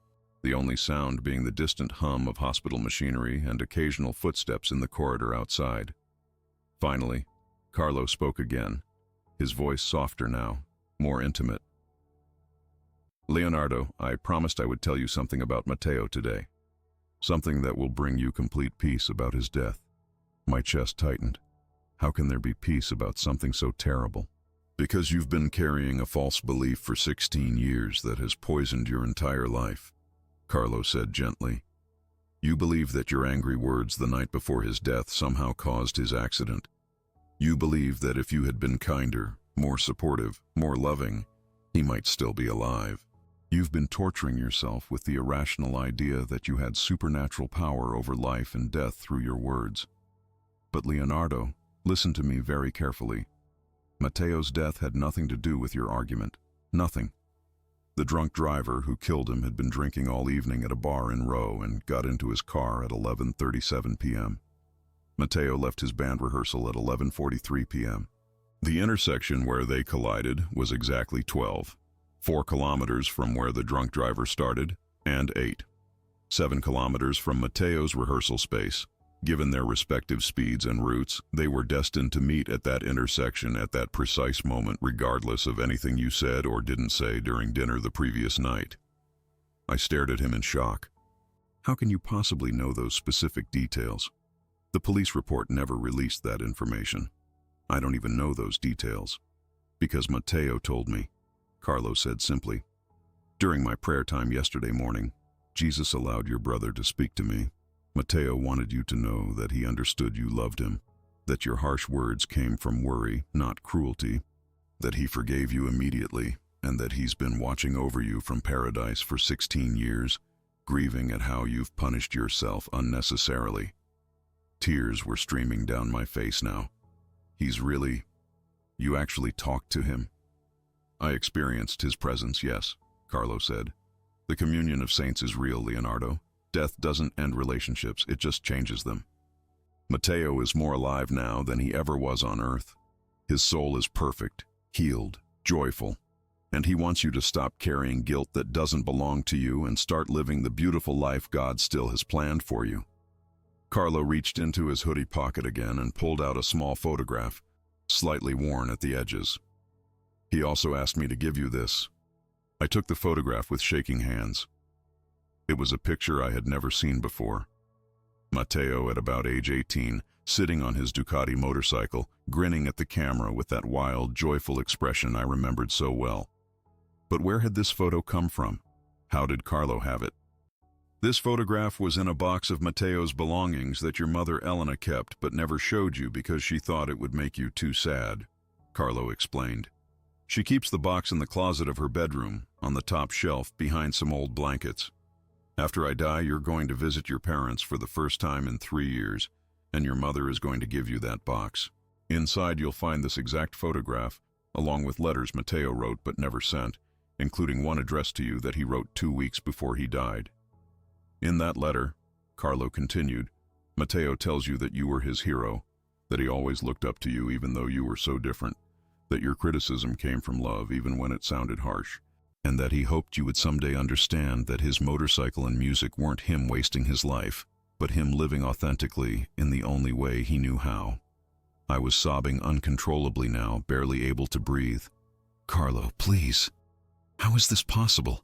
the only sound being the distant hum of hospital machinery and occasional footsteps in the corridor outside. Finally, Carlo spoke again, his voice softer now, more intimate. Leonardo, I promised I would tell you something about Matteo today. Something that will bring you complete peace about his death. My chest tightened. How can there be peace about something so terrible? Because you've been carrying a false belief for 16 years that has poisoned your entire life, Carlo said gently. You believe that your angry words the night before his death somehow caused his accident. You believe that if you had been kinder, more supportive, more loving, he might still be alive. You've been torturing yourself with the irrational idea that you had supernatural power over life and death through your words. But Leonardo, listen to me very carefully. Matteo's death had nothing to do with your argument. Nothing. The drunk driver who killed him had been drinking all evening at a bar in Rome and got into his car at 11:37 p.m. Matteo left his band rehearsal at 11:43 p.m. The intersection where they collided was exactly 4 kilometers from where the drunk driver started, and 7 kilometers from Matteo's rehearsal space. Given their respective speeds and routes, they were destined to meet at that intersection at that precise moment, regardless of anything you said or didn't say during dinner the previous night. I stared at him in shock. How can you possibly know those specific details? The police report never released that information. I don't even know those details. Because Matteo told me, Carlo said simply. During my prayer time yesterday morning, Jesus allowed your brother to speak to me. Matteo wanted you to know that he understood you loved him, that your harsh words came from worry, not cruelty, that he forgave you immediately, and that he's been watching over you from paradise for 16 years, grieving at how you've punished yourself unnecessarily. Tears were streaming down my face now. You actually talked to him? I experienced his presence, yes, Carlo said. The communion of saints is real, Leonardo. Death doesn't end relationships, it just changes them. Matteo is more alive now than he ever was on earth. His soul is perfect, healed, joyful, and he wants you to stop carrying guilt that doesn't belong to you and start living the beautiful life God still has planned for you. Carlo reached into his hoodie pocket again and pulled out a small photograph, slightly worn at the edges. He also asked me to give you this. I took the photograph with shaking hands. It was a picture I had never seen before. Matteo at about age 18, sitting on his Ducati motorcycle, grinning at the camera with that wild, joyful expression I remembered so well. But where had this photo come from? How did Carlo have it? This photograph was in a box of Matteo's belongings that your mother Elena kept but never showed you because she thought it would make you too sad, Carlo explained. She keeps the box in the closet of her bedroom, on the top shelf behind some old blankets. After I die, you're going to visit your parents for the first time in 3 years, and your mother is going to give you that box. Inside you'll find this exact photograph, along with letters Matteo wrote but never sent, including one addressed to you that he wrote 2 weeks before he died. In that letter, Carlo continued, Matteo tells you that you were his hero, that he always looked up to you even though you were so different, that your criticism came from love even when it sounded harsh, and that he hoped you would someday understand that his motorcycle and music weren't him wasting his life, but him living authentically in the only way he knew how. I was sobbing uncontrollably now, barely able to breathe. Carlo, please. How is this possible?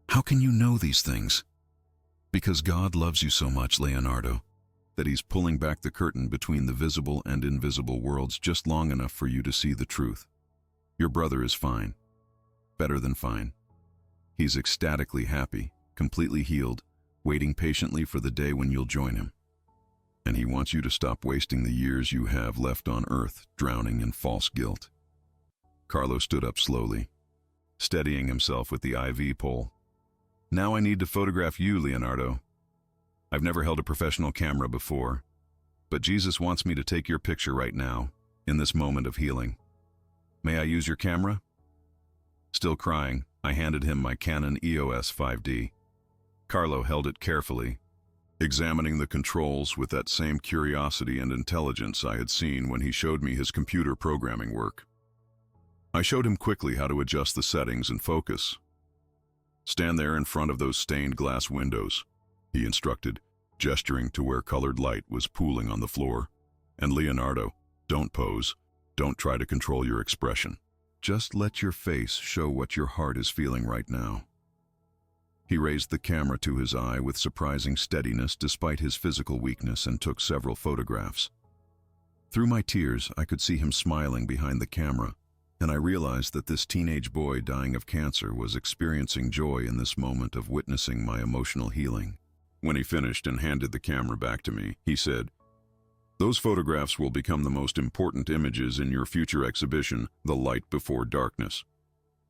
How can you know these things? Because God loves you so much, Leonardo, that he's pulling back the curtain between the visible and invisible worlds just long enough for you to see the truth. Your brother is fine. Better than fine. He's ecstatically happy, completely healed, waiting patiently for the day when you'll join him. And he wants you to stop wasting the years you have left on earth, drowning in false guilt. Carlo stood up slowly, steadying himself with the IV pole. Now I need to photograph you, Leonardo. I've never held a professional camera before, but Jesus wants me to take your picture right now, in this moment of healing. "May I use your camera?" Still crying, I handed him my Canon EOS 5D. Carlo held it carefully, examining the controls with that same curiosity and intelligence I had seen when he showed me his computer programming work. I showed him quickly how to adjust the settings and focus. "Stand there in front of those stained glass windows," he instructed, gesturing to where colored light was pooling on the floor. "And Leonardo, don't pose. Don't try to control your expression. Just let your face show what your heart is feeling right now." He raised the camera to his eye with surprising steadiness despite his physical weakness and took several photographs. Through my tears, I could see him smiling behind the camera, and I realized that this teenage boy dying of cancer was experiencing joy in this moment of witnessing my emotional healing. When he finished and handed the camera back to me, he said, "Those photographs will become the most important images in your future exhibition, The Light Before Darkness.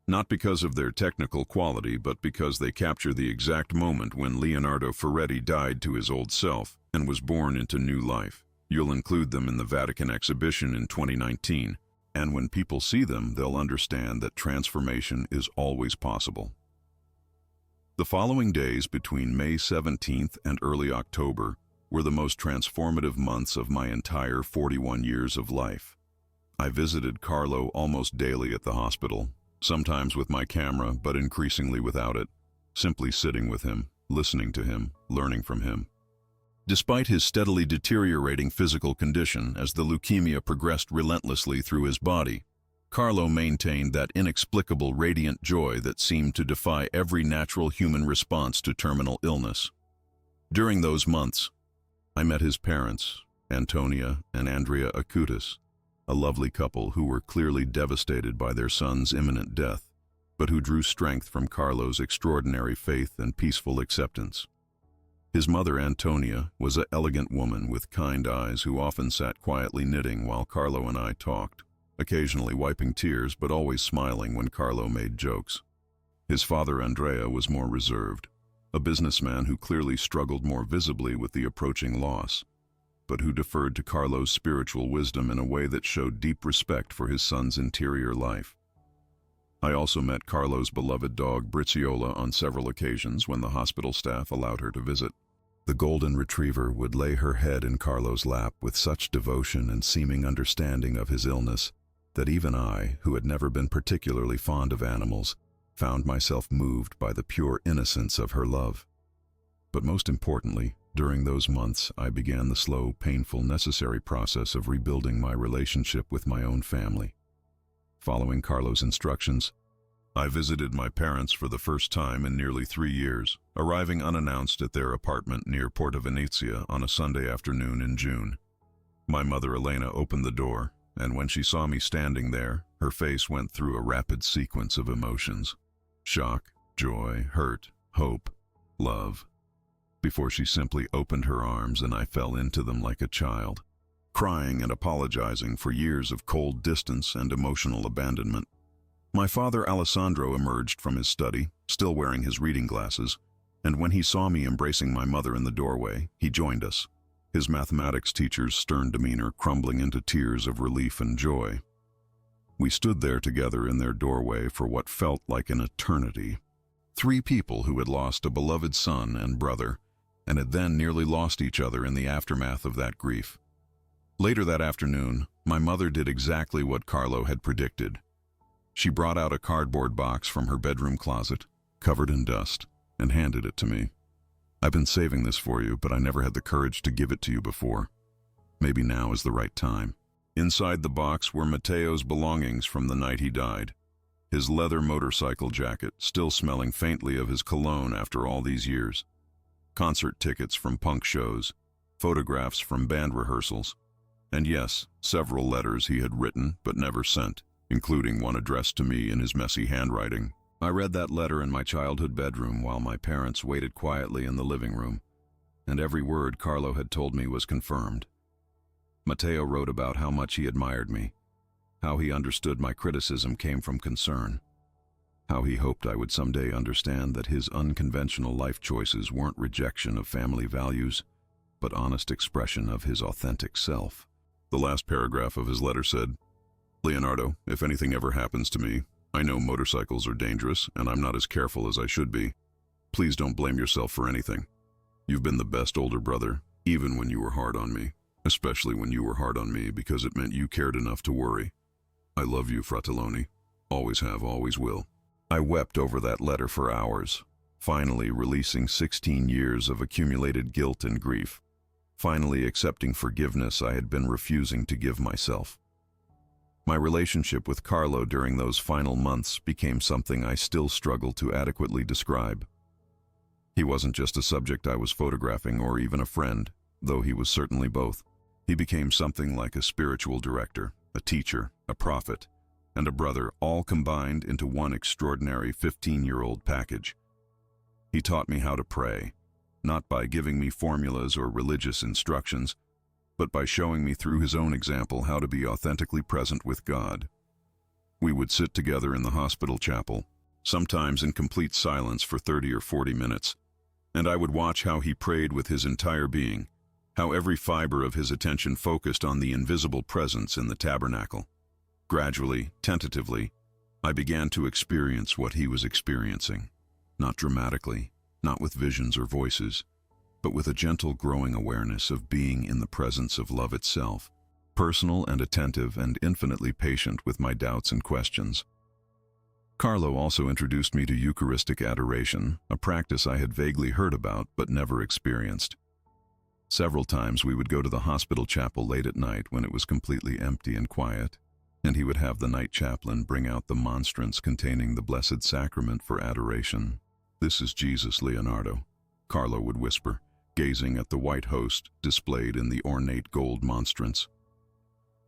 Not because of their technical quality, but because they capture the exact moment when Leonardo Ferretti died to his old self and was born into new life. You'll include them in the Vatican exhibition in 2019, and when people see them, they'll understand that transformation is always possible." The following days between May 17th and early October were the most transformative months of my entire 41 years of life. I visited Carlo almost daily at the hospital, sometimes with my camera, but increasingly without it, simply sitting with him, listening to him, learning from him. Despite his steadily deteriorating physical condition as the leukemia progressed relentlessly through his body, Carlo maintained that inexplicable radiant joy that seemed to defy every natural human response to terminal illness. During those months, I met his parents, Antonia and Andrea Acutis, a lovely couple who were clearly devastated by their son's imminent death, but who drew strength from Carlo's extraordinary faith and peaceful acceptance. His mother, Antonia, was an elegant woman with kind eyes who often sat quietly knitting while Carlo and I talked, occasionally wiping tears but always smiling when Carlo made jokes. His father, Andrea, was more reserved, a businessman who clearly struggled more visibly with the approaching loss, but who deferred to Carlo's spiritual wisdom in a way that showed deep respect for his son's interior life. I also met Carlo's beloved dog, Brizziola, on several occasions when the hospital staff allowed her to visit. The golden retriever would lay her head in Carlo's lap with such devotion and seeming understanding of his illness that even I, who had never been particularly fond of animals, found myself moved by the pure innocence of her love. But most importantly, during those months, I began the slow, painful, necessary process of rebuilding my relationship with my own family. Following Carlo's instructions, I visited my parents for the first time in nearly 3 years, arriving unannounced at their apartment near Porta Venezia on a Sunday afternoon in June. My mother, Elena, opened the door, and when she saw me standing there, her face went through a rapid sequence of emotions: shock, joy, hurt, hope, love, before she simply opened her arms and I fell into them like a child, crying and apologizing for years of cold distance and emotional abandonment. My father, Alessandro, emerged from his study, still wearing his reading glasses, and when he saw me embracing my mother in the doorway, he joined us, his mathematics teacher's stern demeanor crumbling into tears of relief and joy. We stood there together in their doorway for what felt like an eternity. 3 people who had lost a beloved son and brother, and had then nearly lost each other in the aftermath of that grief. Later that afternoon, my mother did exactly what Carlo had predicted. She brought out a cardboard box from her bedroom closet, covered in dust, and handed it to me. "I've been saving this for you, but I never had the courage to give it to you before. Maybe now is the right time." Inside the box were Matteo's belongings from the night he died. His leather motorcycle jacket, still smelling faintly of his cologne after all these years. Concert tickets from punk shows, photographs from band rehearsals, and yes, several letters he had written but never sent, including one addressed to me in his messy handwriting. I read that letter in my childhood bedroom while my parents waited quietly in the living room, and every word Carlo had told me was confirmed. Matteo wrote about how much he admired me, how he understood my criticism came from concern, how he hoped I would someday understand that his unconventional life choices weren't rejection of family values, but honest expression of his authentic self. The last paragraph of his letter said, "Leonardo, if anything ever happens to me, I know motorcycles are dangerous and I'm not as careful as I should be. Please don't blame yourself for anything. You've been the best older brother, even when you were hard on me, especially when you were hard on me because it meant you cared enough to worry. I love you, Fratelloni. Always have, always will." I wept over that letter for hours, finally releasing 16 years of accumulated guilt and grief, finally accepting forgiveness I had been refusing to give myself. My relationship with Carlo during those final months became something I still struggle to adequately describe. He wasn't just a subject I was photographing or even a friend, though he was certainly both. He became something like a spiritual director, a teacher, a prophet, and a brother, all combined into one extraordinary 15-year-old package. He taught me how to pray, not by giving me formulas or religious instructions, but by showing me through his own example how to be authentically present with God. We would sit together in the hospital chapel, sometimes in complete silence for 30 or 40 minutes, and I would watch how he prayed with his entire being, how every fiber of his attention focused on the invisible presence in the tabernacle. Gradually, tentatively, I began to experience what he was experiencing, not dramatically, not with visions or voices, but with a gentle growing awareness of being in the presence of love itself, personal and attentive and infinitely patient with my doubts and questions. Carlo also introduced me to Eucharistic adoration, a practice I had vaguely heard about but never experienced. Several times we would go to the hospital chapel late at night when it was completely empty and quiet, and he would have the night chaplain bring out the monstrance containing the Blessed Sacrament for adoration. "This is Jesus, Leonardo," Carlo would whisper, gazing at the white host displayed in the ornate gold monstrance.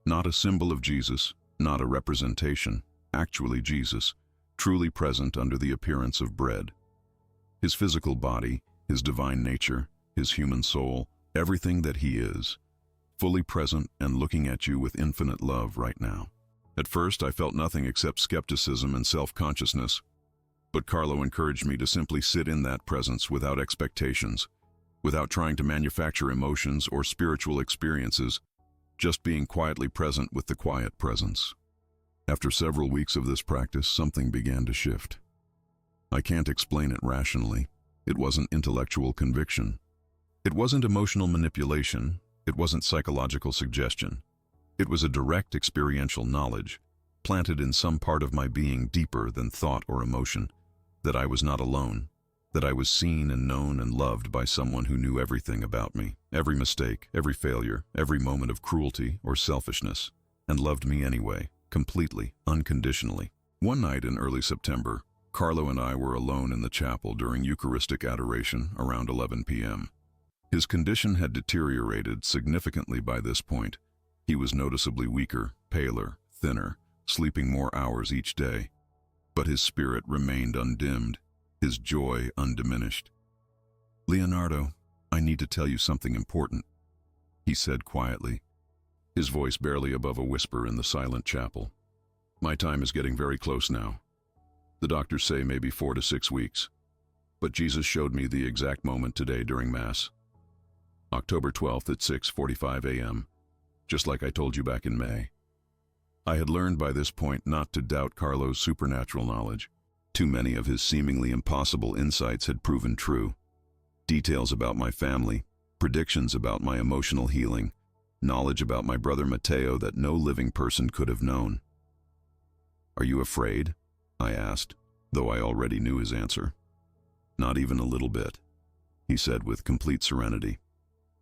Not a symbol of Jesus, not a representation, actually Jesus, truly present under the appearance of bread. His physical body, his divine nature, his human soul, everything that he is, fully present and looking at you with infinite love right now. At first, I felt nothing except skepticism and self-consciousness, but Carlo encouraged me to simply sit in that presence without expectations, without trying to manufacture emotions or spiritual experiences, just being quietly present with the quiet presence. After several weeks of this practice, something began to shift. I can't explain it rationally. It wasn't intellectual conviction. It wasn't emotional manipulation. It wasn't psychological suggestion. It was a direct experiential knowledge, planted in some part of my being deeper than thought or emotion, that I was not alone, that I was seen and known and loved by someone who knew everything about me, every mistake, every failure, every moment of cruelty or selfishness, and loved me anyway, completely, unconditionally. One night in early September, Carlo and I were alone in the chapel during Eucharistic adoration around 11 p.m. His condition had deteriorated significantly by this point. He was noticeably weaker, paler, thinner, sleeping more hours each day. But his spirit remained undimmed, his joy undiminished. "Leonardo, I need to tell you something important," he said quietly, his voice barely above a whisper in the silent chapel. "My time is getting very close now. The doctors say maybe 4 to 6 weeks. But Jesus showed me the exact moment today during Mass. October 12th at 6:45 a.m., just like I told you back in May." I had learned by this point not to doubt Carlo's supernatural knowledge. Too many of his seemingly impossible insights had proven true. Details about my family, predictions about my emotional healing, knowledge about my brother Matteo that no living person could have known. "Are you afraid?" I asked, though I already knew his answer. "Not even a little bit," he said with complete serenity.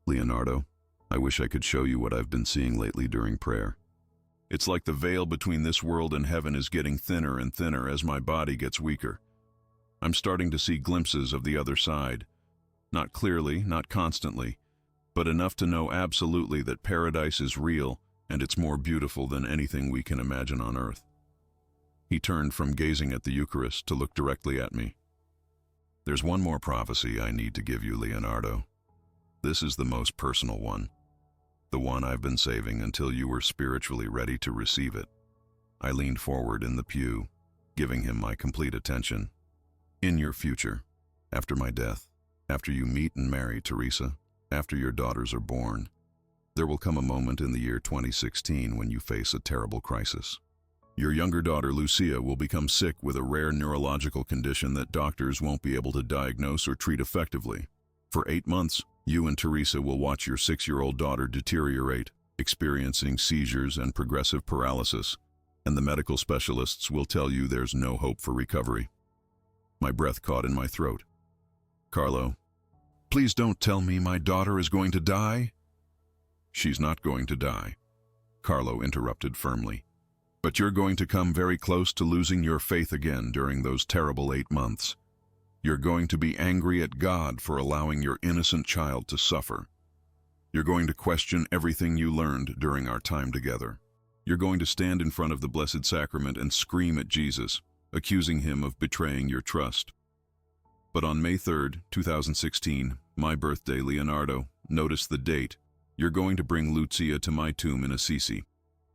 "Leonardo, I wish I could show you what I've been seeing lately during prayer. It's like the veil between this world and heaven is getting thinner and thinner as my body gets weaker. I'm starting to see glimpses of the other side. Not clearly, not constantly, but enough to know absolutely that paradise is real and it's more beautiful than anything we can imagine on earth." He turned from gazing at the Eucharist to look directly at me. "There's one more prophecy I need to give you, Leonardo. This is the most personal one. The one I've been saving until you were spiritually ready to receive it." I leaned forward in the pew, giving him my complete attention. "In your future, after my death, after you meet and marry Teresa, after your daughters are born, There will come a moment in the year 2016 when you face a terrible crisis. Your younger daughter, Lucia, will become sick with a rare neurological condition that doctors won't be able to diagnose or treat effectively. For 8 months, you and Teresa will watch your 6-year-old daughter deteriorate, experiencing seizures and progressive paralysis, and the medical specialists will tell you there's no hope for recovery. My breath caught in my throat. Carlo, please don't tell me my daughter is going to die. She's not going to die, Carlo interrupted firmly. But you're going to come very close to losing your faith again during those terrible 8 months. You're going to be angry at God for allowing your innocent child to suffer. You're going to question everything you learned during our time together. You're going to stand in front of the Blessed Sacrament and scream at Jesus, accusing him of betraying your trust. But on May 3rd, 2016, my birthday, Leonardo, notice the date, you're going to bring Lucia to my tomb in Assisi.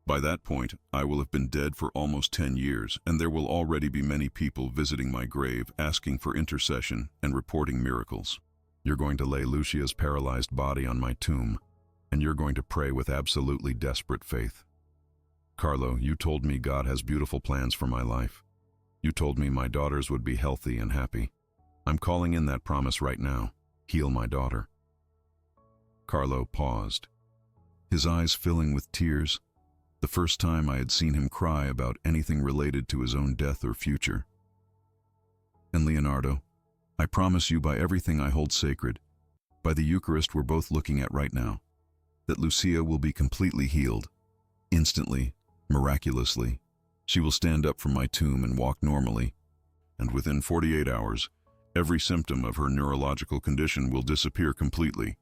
By that point, I will have been dead for almost 10 years, and there will already be many people visiting my grave, asking for intercession and reporting miracles. You're going to lay Lucia's paralyzed body on my tomb, and you're going to pray with absolutely desperate faith. Carlo, you told me God has beautiful plans for my life. You told me my daughters would be healthy and happy. I'm calling in that promise right now. Heal my daughter. Carlo paused, his eyes filling with tears. The first time I had seen him cry about anything related to his own death or future. And Leonardo, I promise you by everything I hold sacred, by the Eucharist we're both looking at right now, that Lucia will be completely healed. Instantly, miraculously, she will stand up from my tomb and walk normally, and within 48 hours, every symptom of her neurological condition will disappear completely,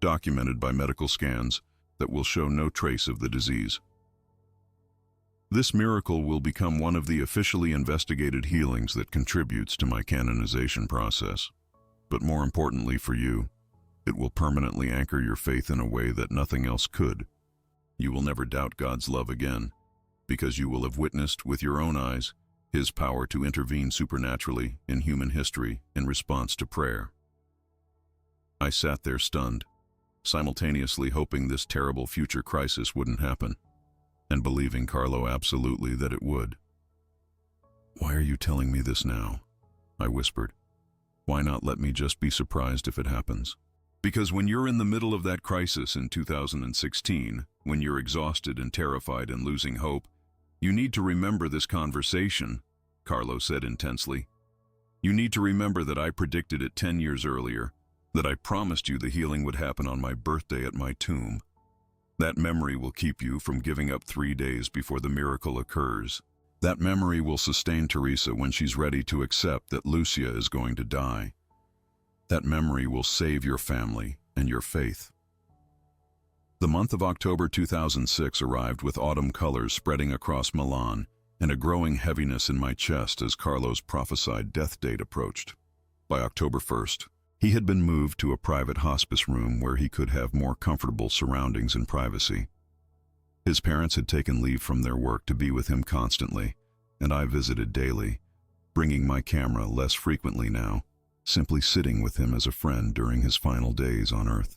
documented by medical scans that will show no trace of the disease. This miracle will become one of the officially investigated healings that contributes to my canonization process. But more importantly for you, it will permanently anchor your faith in a way that nothing else could. You will never doubt God's love again, because you will have witnessed with your own eyes His power to intervene supernaturally in human history in response to prayer. I sat there stunned, simultaneously hoping this terrible future crisis wouldn't happen, and believing, Carlo, absolutely that it would. Why are you telling me this now? I whispered. Why not let me just be surprised if it happens? Because when you're in the middle of that crisis in 2016, when you're exhausted and terrified and losing hope, you need to remember this conversation, Carlo said intensely. You need to remember that I predicted it 10 years earlier, that I promised you the healing would happen on my birthday at my tomb. That memory will keep you from giving up 3 days before the miracle occurs. That memory will sustain Teresa when she's ready to accept that Lucia is going to die. That memory will save your family and your faith. The month of October 2006 arrived with autumn colors spreading across Milan and a growing heaviness in my chest as Carlo's prophesied death date approached. By October 1st, he had been moved to a private hospice room where he could have more comfortable surroundings and privacy. His parents had taken leave from their work to be with him constantly, and I visited daily, bringing my camera less frequently now, simply sitting with him as a friend during his final days on Earth.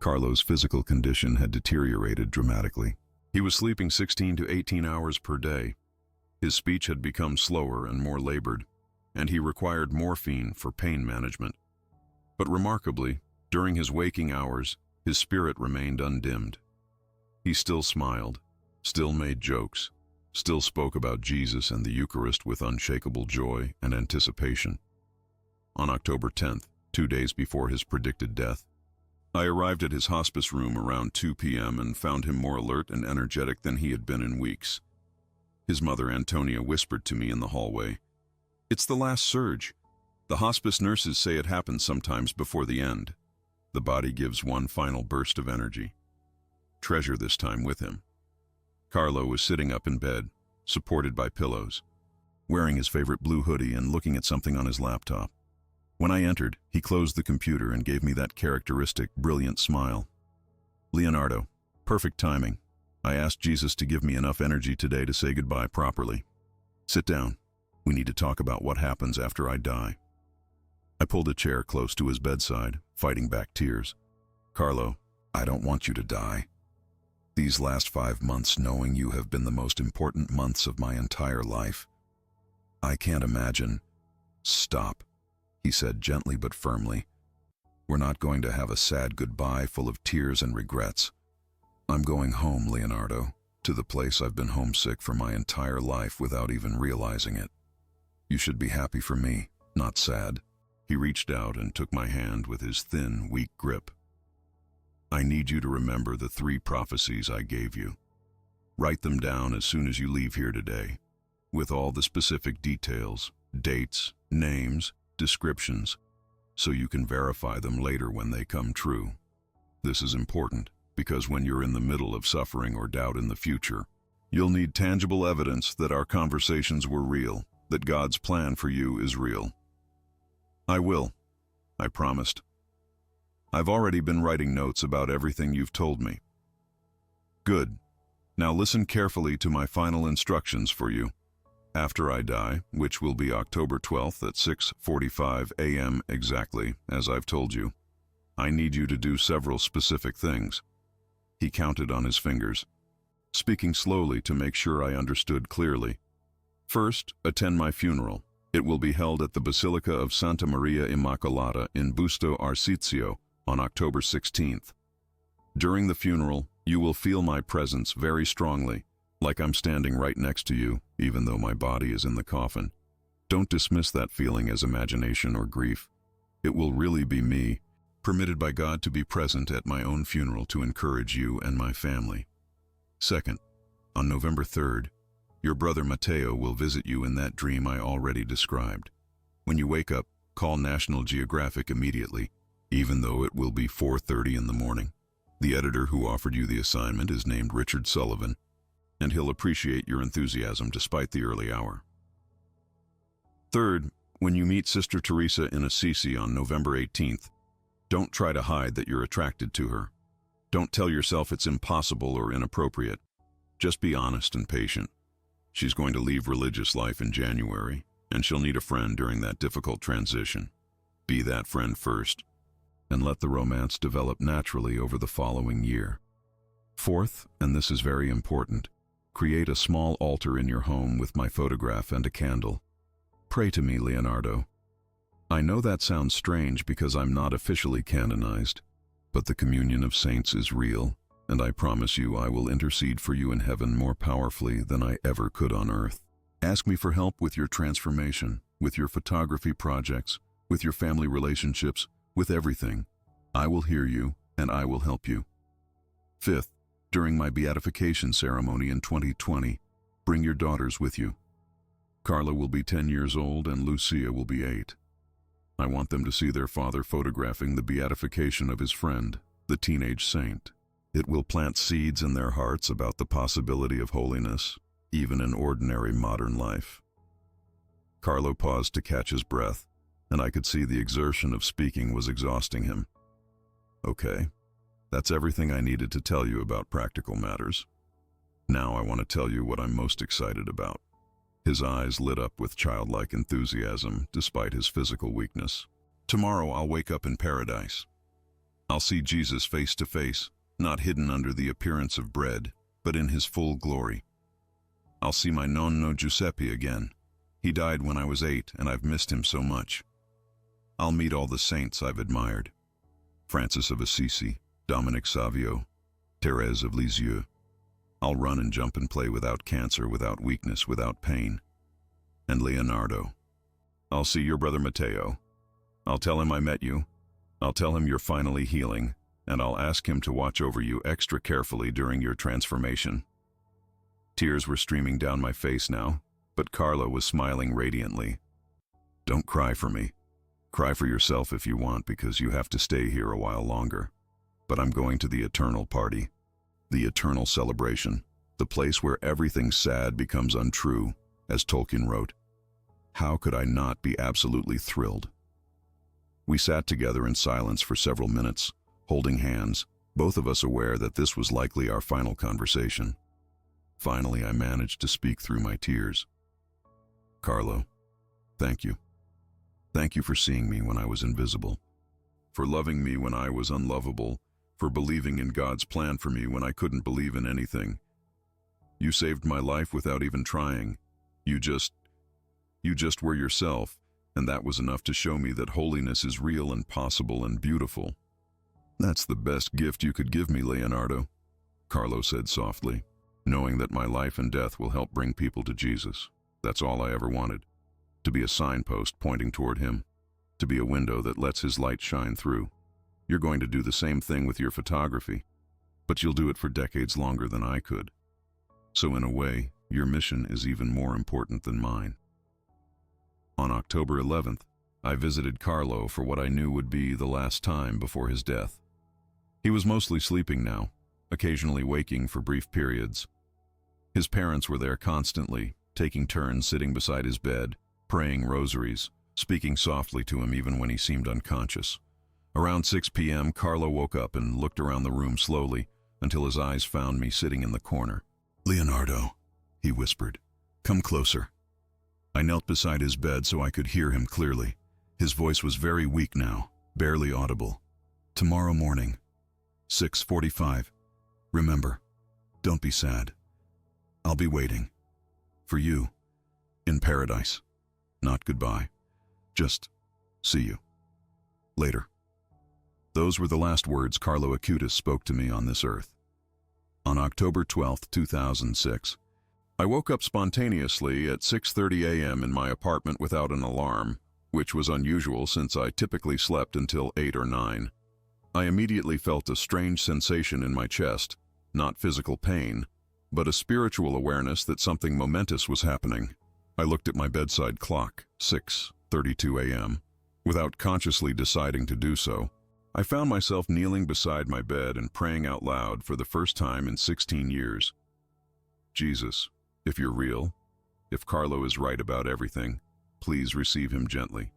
Carlo's physical condition had deteriorated dramatically. He was sleeping 16 to 18 hours per day. His speech had become slower and more labored, and he required morphine for pain management. But remarkably, during his waking hours, his spirit remained undimmed. He still smiled, still made jokes, still spoke about Jesus and the Eucharist with unshakable joy and anticipation. On October 10th, 2 days before his predicted death, I arrived at his hospice room around 2 p.m. and found him more alert and energetic than he had been in weeks. His mother, Antonia, whispered to me in the hallway, "It's the last surge. The hospice nurses say it happens sometimes before the end. The body gives one final burst of energy. Treasure this time with him." Carlo was sitting up in bed, supported by pillows, wearing his favorite blue hoodie and looking at something on his laptop. When I entered, he closed the computer and gave me that characteristic, brilliant smile. "Leonardo, perfect timing. I asked Jesus to give me enough energy today to say goodbye properly. Sit down. We need to talk about what happens after I die." I pulled a chair close to his bedside, fighting back tears. "Carlo, I don't want you to die. These last 5 months knowing you have been the most important months of my entire life. I can't imagine. Stop, he said gently but firmly. We're not going to have a sad goodbye full of tears and regrets. I'm going home, Leonardo, to the place I've been homesick for my entire life without even realizing it. You should be happy for me, not sad. He reached out and took my hand with his thin, weak grip. I need you to remember the 3 prophecies I gave you. Write them down as soon as you leave here today, with all the specific details, dates, names, descriptions, so you can verify them later when they come true. This is important because when you're in the middle of suffering or doubt in the future, you'll need tangible evidence that our conversations were real, that God's plan for you is real. I will, I promised. I've already been writing notes about everything you've told me. Good. Now listen carefully to my final instructions for you. After I die, which will be October 12th at 6:45 a.m. exactly, as I've told you, I need you to do several specific things. He counted on his fingers, speaking slowly to make sure I understood clearly. First, attend my funeral. It will be held at the Basilica of Santa Maria Immacolata in Busto Arsizio on October 16th. During the funeral, you will feel my presence very strongly, like I'm standing right next to you, even though my body is in the coffin. Don't dismiss that feeling as imagination or grief. It will really be me, permitted by God to be present at my own funeral to encourage you and my family. Second, on November 3rd, your brother Matteo will visit you in that dream I already described. When you wake up, call National Geographic immediately, even though it will be 4:30 in the morning. The editor who offered you the assignment is named Richard Sullivan, and he'll appreciate your enthusiasm despite the early hour. Third, when you meet Sister Teresa in Assisi on November 18th, don't try to hide that you're attracted to her. Don't tell yourself it's impossible or inappropriate. Just be honest and patient. She's going to leave religious life in January, and she'll need a friend during that difficult transition. Be that friend first, and let the romance develop naturally over the following year. Fourth, and this is very important, create a small altar in your home with my photograph and a candle. Pray to me, Leonardo. I know that sounds strange because I'm not officially canonized, but the communion of saints is real, and I promise you I will intercede for you in heaven more powerfully than I ever could on earth. Ask me for help with your transformation, with your photography projects, with your family relationships, with everything. I will hear you, and I will help you. Fifth, during my beatification ceremony in 2020, bring your daughters with you. Carla will be 10 years old and Lucia will be 8. I want them to see their father photographing the beatification of his friend, the teenage saint. It will plant seeds in their hearts about the possibility of holiness, even in ordinary modern life. Carlo paused to catch his breath, and I could see the exertion of speaking was exhausting him. Okay, that's everything I needed to tell you about practical matters. Now I want to tell you what I'm most excited about. His eyes lit up with childlike enthusiasm despite his physical weakness. Tomorrow I'll wake up in paradise. I'll see Jesus face to face, not hidden under the appearance of bread, but in his full glory. I'll see my nonno Giuseppe again. He died when I was 8 and I've missed him so much. I'll meet all the saints I've admired. Francis of Assisi, Dominic Savio, Thérèse of Lisieux. I'll run and jump and play without cancer, without weakness, without pain. And Leonardo. I'll see your brother Matteo. I'll tell him I met you. I'll tell him you're finally healing, and I'll ask him to watch over you extra carefully during your transformation. Tears were streaming down my face now, but Carlo was smiling radiantly. Don't cry for me. Cry for yourself if you want, because you have to stay here a while longer. But I'm going to the eternal party, the eternal celebration, the place where everything sad becomes untrue, as Tolkien wrote. How could I not be absolutely thrilled? We sat together in silence for several minutes, holding hands, both of us aware that this was likely our final conversation. Finally, I managed to speak through my tears. Carlo, thank you. Thank you for seeing me when I was invisible, for loving me when I was unlovable, for believing in God's plan for me when I couldn't believe in anything. You saved my life without even trying. You just were yourself, and that was enough to show me that holiness is real and possible and beautiful. That's the best gift you could give me, Leonardo, Carlo said softly, knowing that my life and death will help bring people to Jesus. That's all I ever wanted. To be a signpost pointing toward him. To be a window that lets his light shine through. You're going to do the same thing with your photography, but you'll do it for decades longer than I could. So in a way, your mission is even more important than mine. On October 11th, I visited Carlo for what I knew would be the last time before his death. He was mostly sleeping now, occasionally waking for brief periods. His parents were there constantly, taking turns sitting beside his bed, praying rosaries, speaking softly to him even when he seemed unconscious. Around 6 p.m., Carlo woke up and looked around the room slowly until his eyes found me sitting in the corner. "Leonardo," he whispered, "come closer." I knelt beside his bed so I could hear him clearly. His voice was very weak now, barely audible. "Tomorrow morning, 6:45. Remember, don't be sad. I'll be waiting. For you. In paradise. Not goodbye. Just see you. Later." Those were the last words Carlo Acutis spoke to me on this earth. On October 12, 2006, I woke up spontaneously at 6:30 a.m. in my apartment without an alarm, which was unusual since I typically slept until 8 or 9. I immediately felt a strange sensation in my chest, not physical pain, but a spiritual awareness that something momentous was happening. I looked at my bedside clock, 6:32 a.m. Without consciously deciding to do so, I found myself kneeling beside my bed and praying out loud for the first time in 16 years. Jesus, if you're real, if Carlo is right about everything, please receive him gently.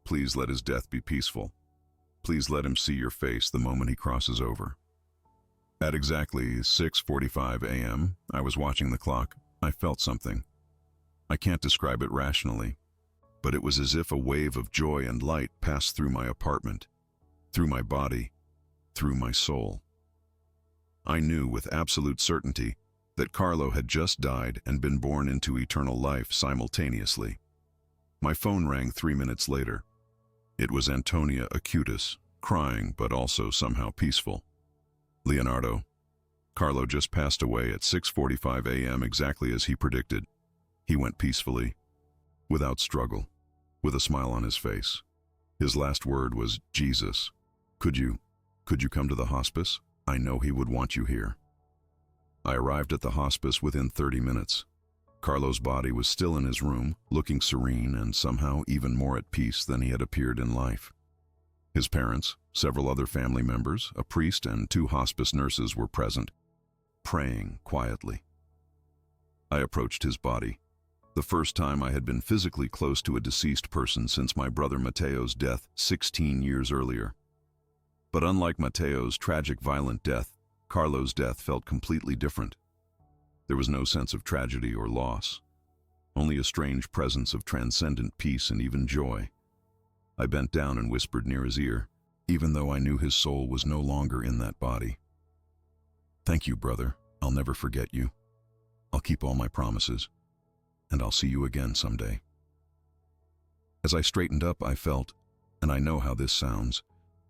Please let his death be peaceful. Please let him see your face the moment he crosses over. At exactly 6:45 a.m., I was watching the clock. I felt something. I can't describe it rationally, but it was as if a wave of joy and light passed through my apartment, through my body, through my soul. I knew with absolute certainty that Carlo had just died and been born into eternal life simultaneously. My phone rang 3 minutes later. It was Antonia Acutis, crying but also somehow peaceful. "Leonardo, Carlo just passed away at 6:45 a.m. exactly as he predicted. He went peacefully, without struggle, with a smile on his face. His last word was, 'Jesus, could you come to the hospice? I know he would want you here.' I arrived at the hospice within 30 minutes. Carlo's body was still in his room, looking serene and somehow even more at peace than he had appeared in life. His parents, several other family members, a priest, and 2 hospice nurses were present, praying quietly. I approached his body, the first time I had been physically close to a deceased person since my brother Matteo's death 16 years earlier. But unlike Matteo's tragic violent death, Carlo's death felt completely different. There was no sense of tragedy or loss, only a strange presence of transcendent peace and even joy. I bent down and whispered near his ear, even though I knew his soul was no longer in that body. "Thank you, brother. I'll never forget you. I'll keep all my promises, and I'll see you again someday." As I straightened up, I felt, and I know how this sounds,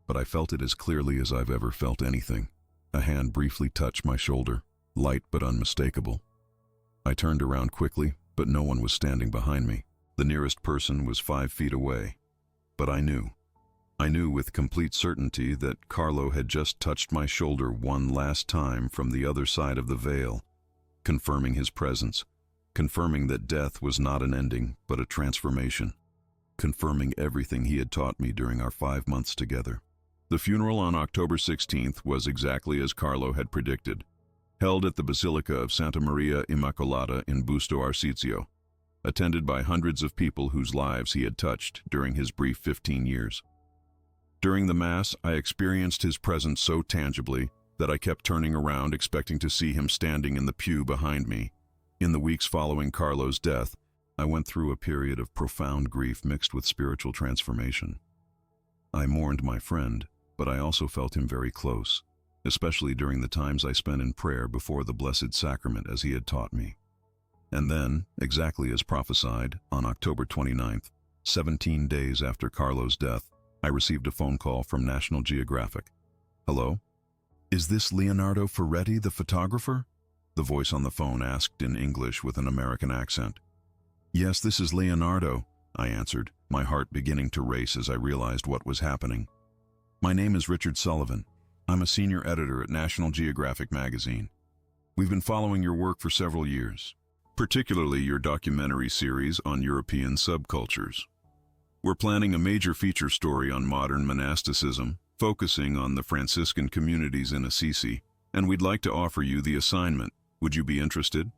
but I felt it as clearly as I've ever felt anything. A hand briefly touched my shoulder, light but unmistakable. I turned around quickly, but no one was standing behind me. The nearest person was 5 feet away. But I knew with complete certainty that Carlo had just touched my shoulder one last time from the other side of the veil, confirming his presence, confirming that death was not an ending, but a transformation, confirming everything he had taught me during our 5 months together. The funeral on October 16th was exactly as Carlo had predicted, held at the Basilica of Santa Maria Immacolata in Busto Arsizio, attended by hundreds of people whose lives he had touched during his brief 15 years. During the Mass, I experienced his presence so tangibly that I kept turning around expecting to see him standing in the pew behind me. In the weeks following Carlo's death, I went through a period of profound grief mixed with spiritual transformation. I mourned my friend, but I also felt him very close, especially during the times I spent in prayer before the Blessed Sacrament as he had taught me. And then, exactly as prophesied, on October 29th, 17 days after Carlo's death, I received a phone call from National Geographic. "Hello? Is this Leonardo Ferretti, the photographer?" The voice on the phone asked in English with an American accent. "Yes, this is Leonardo," I answered, my heart beginning to race as I realized what was happening. "My name is Richard Sullivan. I'm a senior editor at National Geographic magazine. We've been following your work for several years, particularly your documentary series on European subcultures. We're planning a major feature story on modern monasticism, focusing on the Franciscan communities in Assisi, and we'd like to offer you the assignment. Would you be interested?"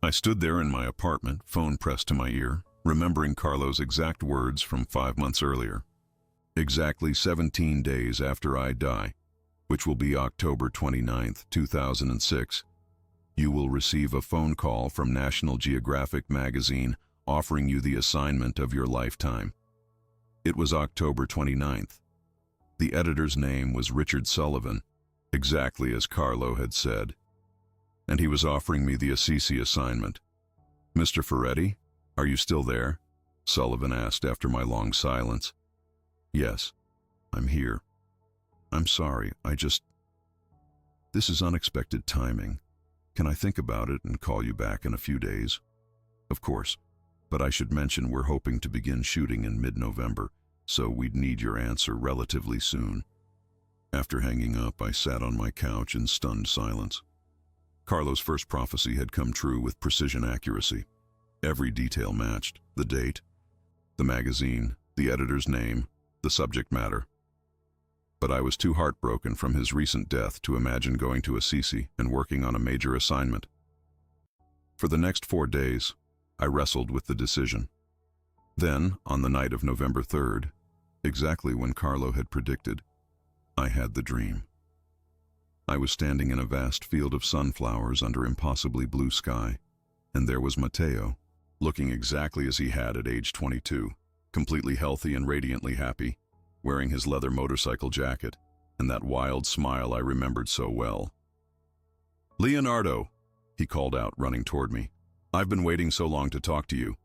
I stood there in my apartment, phone pressed to my ear, remembering Carlo's exact words from 5 months earlier. Exactly 17 days after I die, which will be October 29th, 2006, you will receive a phone call from National Geographic magazine offering you the assignment of your lifetime. It was October 29th. The editor's name was Richard Sullivan, exactly as Carlo had said, and he was offering me the Assisi assignment. "Mr. Ferretti, are you still there?" Sullivan asked after my long silence. "Yes, I'm here. I'm sorry, this is unexpected timing. Can I think about it and call you back in a few days?" "Of course, but I should mention we're hoping to begin shooting in mid-November, so we'd need your answer relatively soon." After hanging up, I sat on my couch in stunned silence. Carlo's first prophecy had come true with precision accuracy. Every detail matched: the date, the magazine, the editor's name, the subject matter. But I was too heartbroken from his recent death to imagine going to Assisi and working on a major assignment. For the next 4 days, I wrestled with the decision. Then, on the night of November 3rd, exactly when Carlo had predicted, I had the dream. I was standing in a vast field of sunflowers under impossibly blue sky, and there was Matteo, looking exactly as he had at age 22, completely healthy and radiantly happy, wearing his leather motorcycle jacket, and that wild smile I remembered so well. "Leonardo," he called out, running toward me. "I've been waiting so long to talk to you."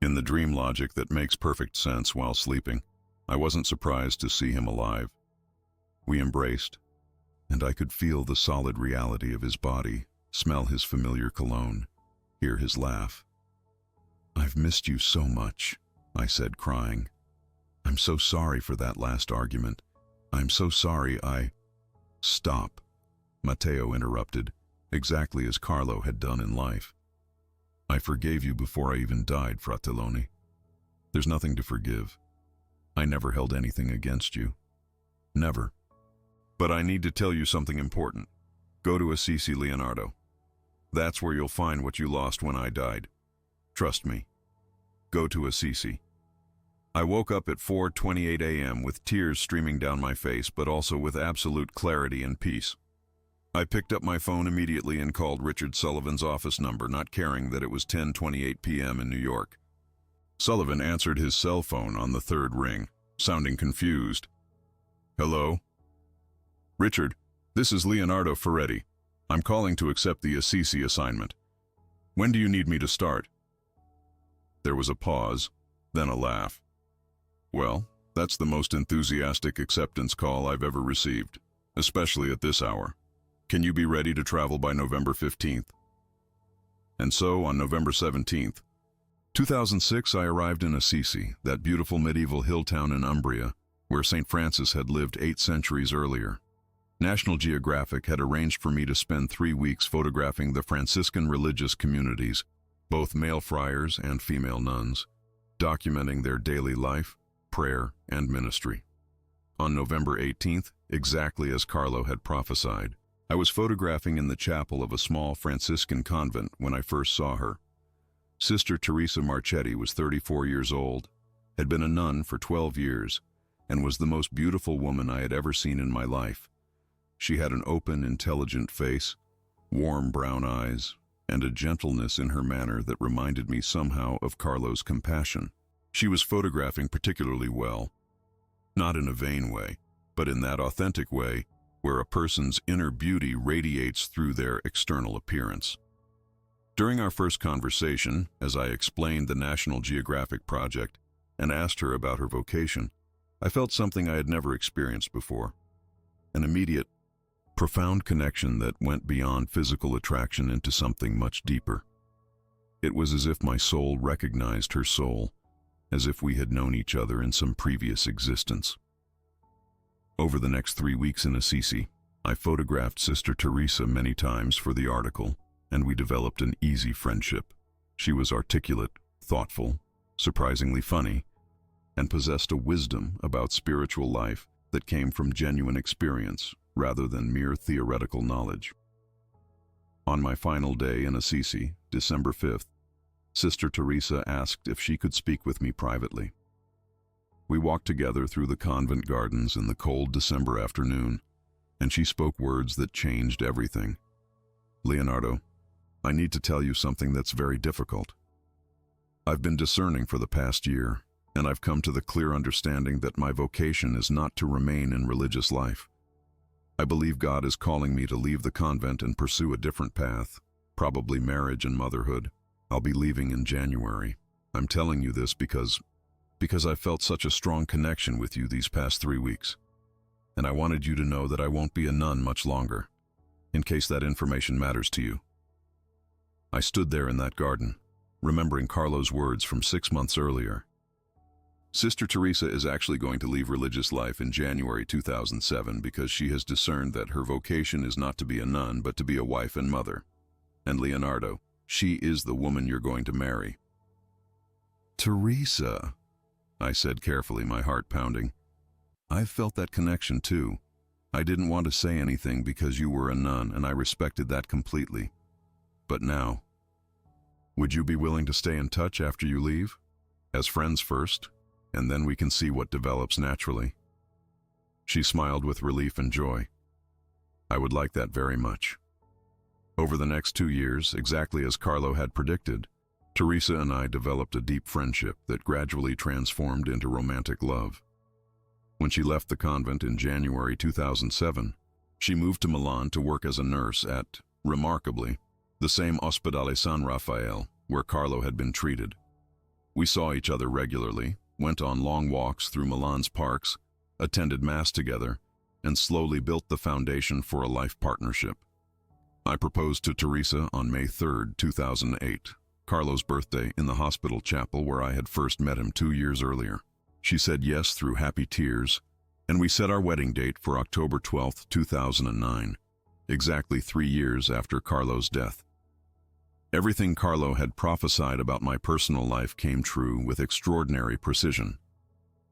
In the dream logic that makes perfect sense while sleeping, I wasn't surprised to see him alive. We embraced, and I could feel the solid reality of his body, smell his familiar cologne, hear his laugh. "I've missed you so much," I said, crying. "I'm so sorry for that last argument. I'm so sorry I—" "Stop," Matteo interrupted, exactly as Carlo had done in life. "I forgave you before I even died, Fratelloni. There's nothing to forgive. I never held anything against you. Never. But I need to tell you something important. Go to Assisi, Leonardo. That's where you'll find what you lost when I died. Trust me. Go to Assisi." I woke up at 4:28 a.m. with tears streaming down my face, but also with absolute clarity and peace. I picked up my phone immediately and called Richard Sullivan's office number, not caring that it was 10:28 p.m. in New York. Sullivan answered his cell phone on the third ring, sounding confused. "Hello? Richard, this is Leonardo Ferretti. I'm calling to accept the Assisi assignment. When do you need me to start?" There was a pause, then a laugh. "Well, that's the most enthusiastic acceptance call I've ever received, especially at this hour. Can you be ready to travel by November 15th? And so, on November 17th, 2006, I arrived in Assisi, that beautiful medieval hill town in Umbria, where St. Francis had lived 8 centuries earlier. National Geographic had arranged for me to spend 3 weeks photographing the Franciscan religious communities, both male friars and female nuns, documenting their daily life, prayer, and ministry. On November 18th, exactly as Carlo had prophesied, I was photographing in the chapel of a small Franciscan convent when I first saw her. Sister Teresa Marchetti was 34 years old, had been a nun for 12 years, and was the most beautiful woman I had ever seen in my life. She had an open, intelligent face, warm brown eyes, and a gentleness in her manner that reminded me somehow of Carlo's compassion. She was photographing particularly well, not in a vain way, but in that authentic way where a person's inner beauty radiates through their external appearance. During our first conversation, as I explained the National Geographic project and asked her about her vocation, I felt something I had never experienced before. An immediate, profound connection that went beyond physical attraction into something much deeper. It was as if my soul recognized her soul, as if we had known each other in some previous existence. Over the next 3 weeks in Assisi, I photographed Sister Teresa many times for the article, and we developed an easy friendship. She was articulate, thoughtful, surprisingly funny, and possessed a wisdom about spiritual life that came from genuine experience rather than mere theoretical knowledge. On my final day in Assisi, December 5th, Sister Teresa asked if she could speak with me privately. We walked together through the convent gardens in the cold December afternoon, and she spoke words that changed everything. "Leonardo, I need to tell you something that's very difficult. I've been discerning for the past year, and I've come to the clear understanding that my vocation is not to remain in religious life. I believe God is calling me to leave the convent and pursue a different path, probably marriage and motherhood. I'll be leaving in January. I'm telling you this because I've felt such a strong connection with you these past 3 weeks. And I wanted you to know that I won't be a nun much longer, in case that information matters to you." I stood there in that garden, remembering Carlo's words from 6 months earlier. Sister Teresa is actually going to leave religious life in January 2007 because she has discerned that her vocation is not to be a nun but to be a wife and mother. And Leonardo, she is the woman you're going to marry. "Teresa," I said carefully, my heart pounding. "I've felt that connection too. I didn't want to say anything because you were a nun, and I respected that completely. But now, would you be willing to stay in touch after you leave? As friends first, and then we can see what develops naturally." She smiled with relief and joy. "I would like that very much." Over the next 2 years, exactly as Carlo had predicted, Teresa and I developed a deep friendship that gradually transformed into romantic love. When she left the convent in January 2007, she moved to Milan to work as a nurse at, remarkably, the same Ospedale San Raffaele where Carlo had been treated. We saw each other regularly, went on long walks through Milan's parks, attended Mass together, and slowly built the foundation for a life partnership. I proposed to Teresa on May 3, 2008, Carlo's birthday, in the hospital chapel where I had first met him 2 years earlier. She said yes through happy tears, and we set our wedding date for October 12, 2009, exactly 3 years after Carlo's death. Everything Carlo had prophesied about my personal life came true with extraordinary precision.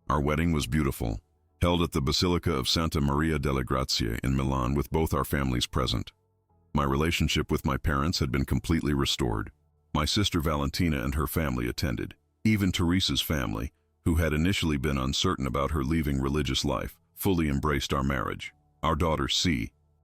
Our wedding was beautiful, held at the Basilica of Santa Maria delle Grazie in Milan with both our families present. My relationship with my parents had been completely restored. My sister Valentina and her family attended. Even Teresa's family, who had initially been uncertain about her leaving religious life, fully embraced our marriage. Our daughter C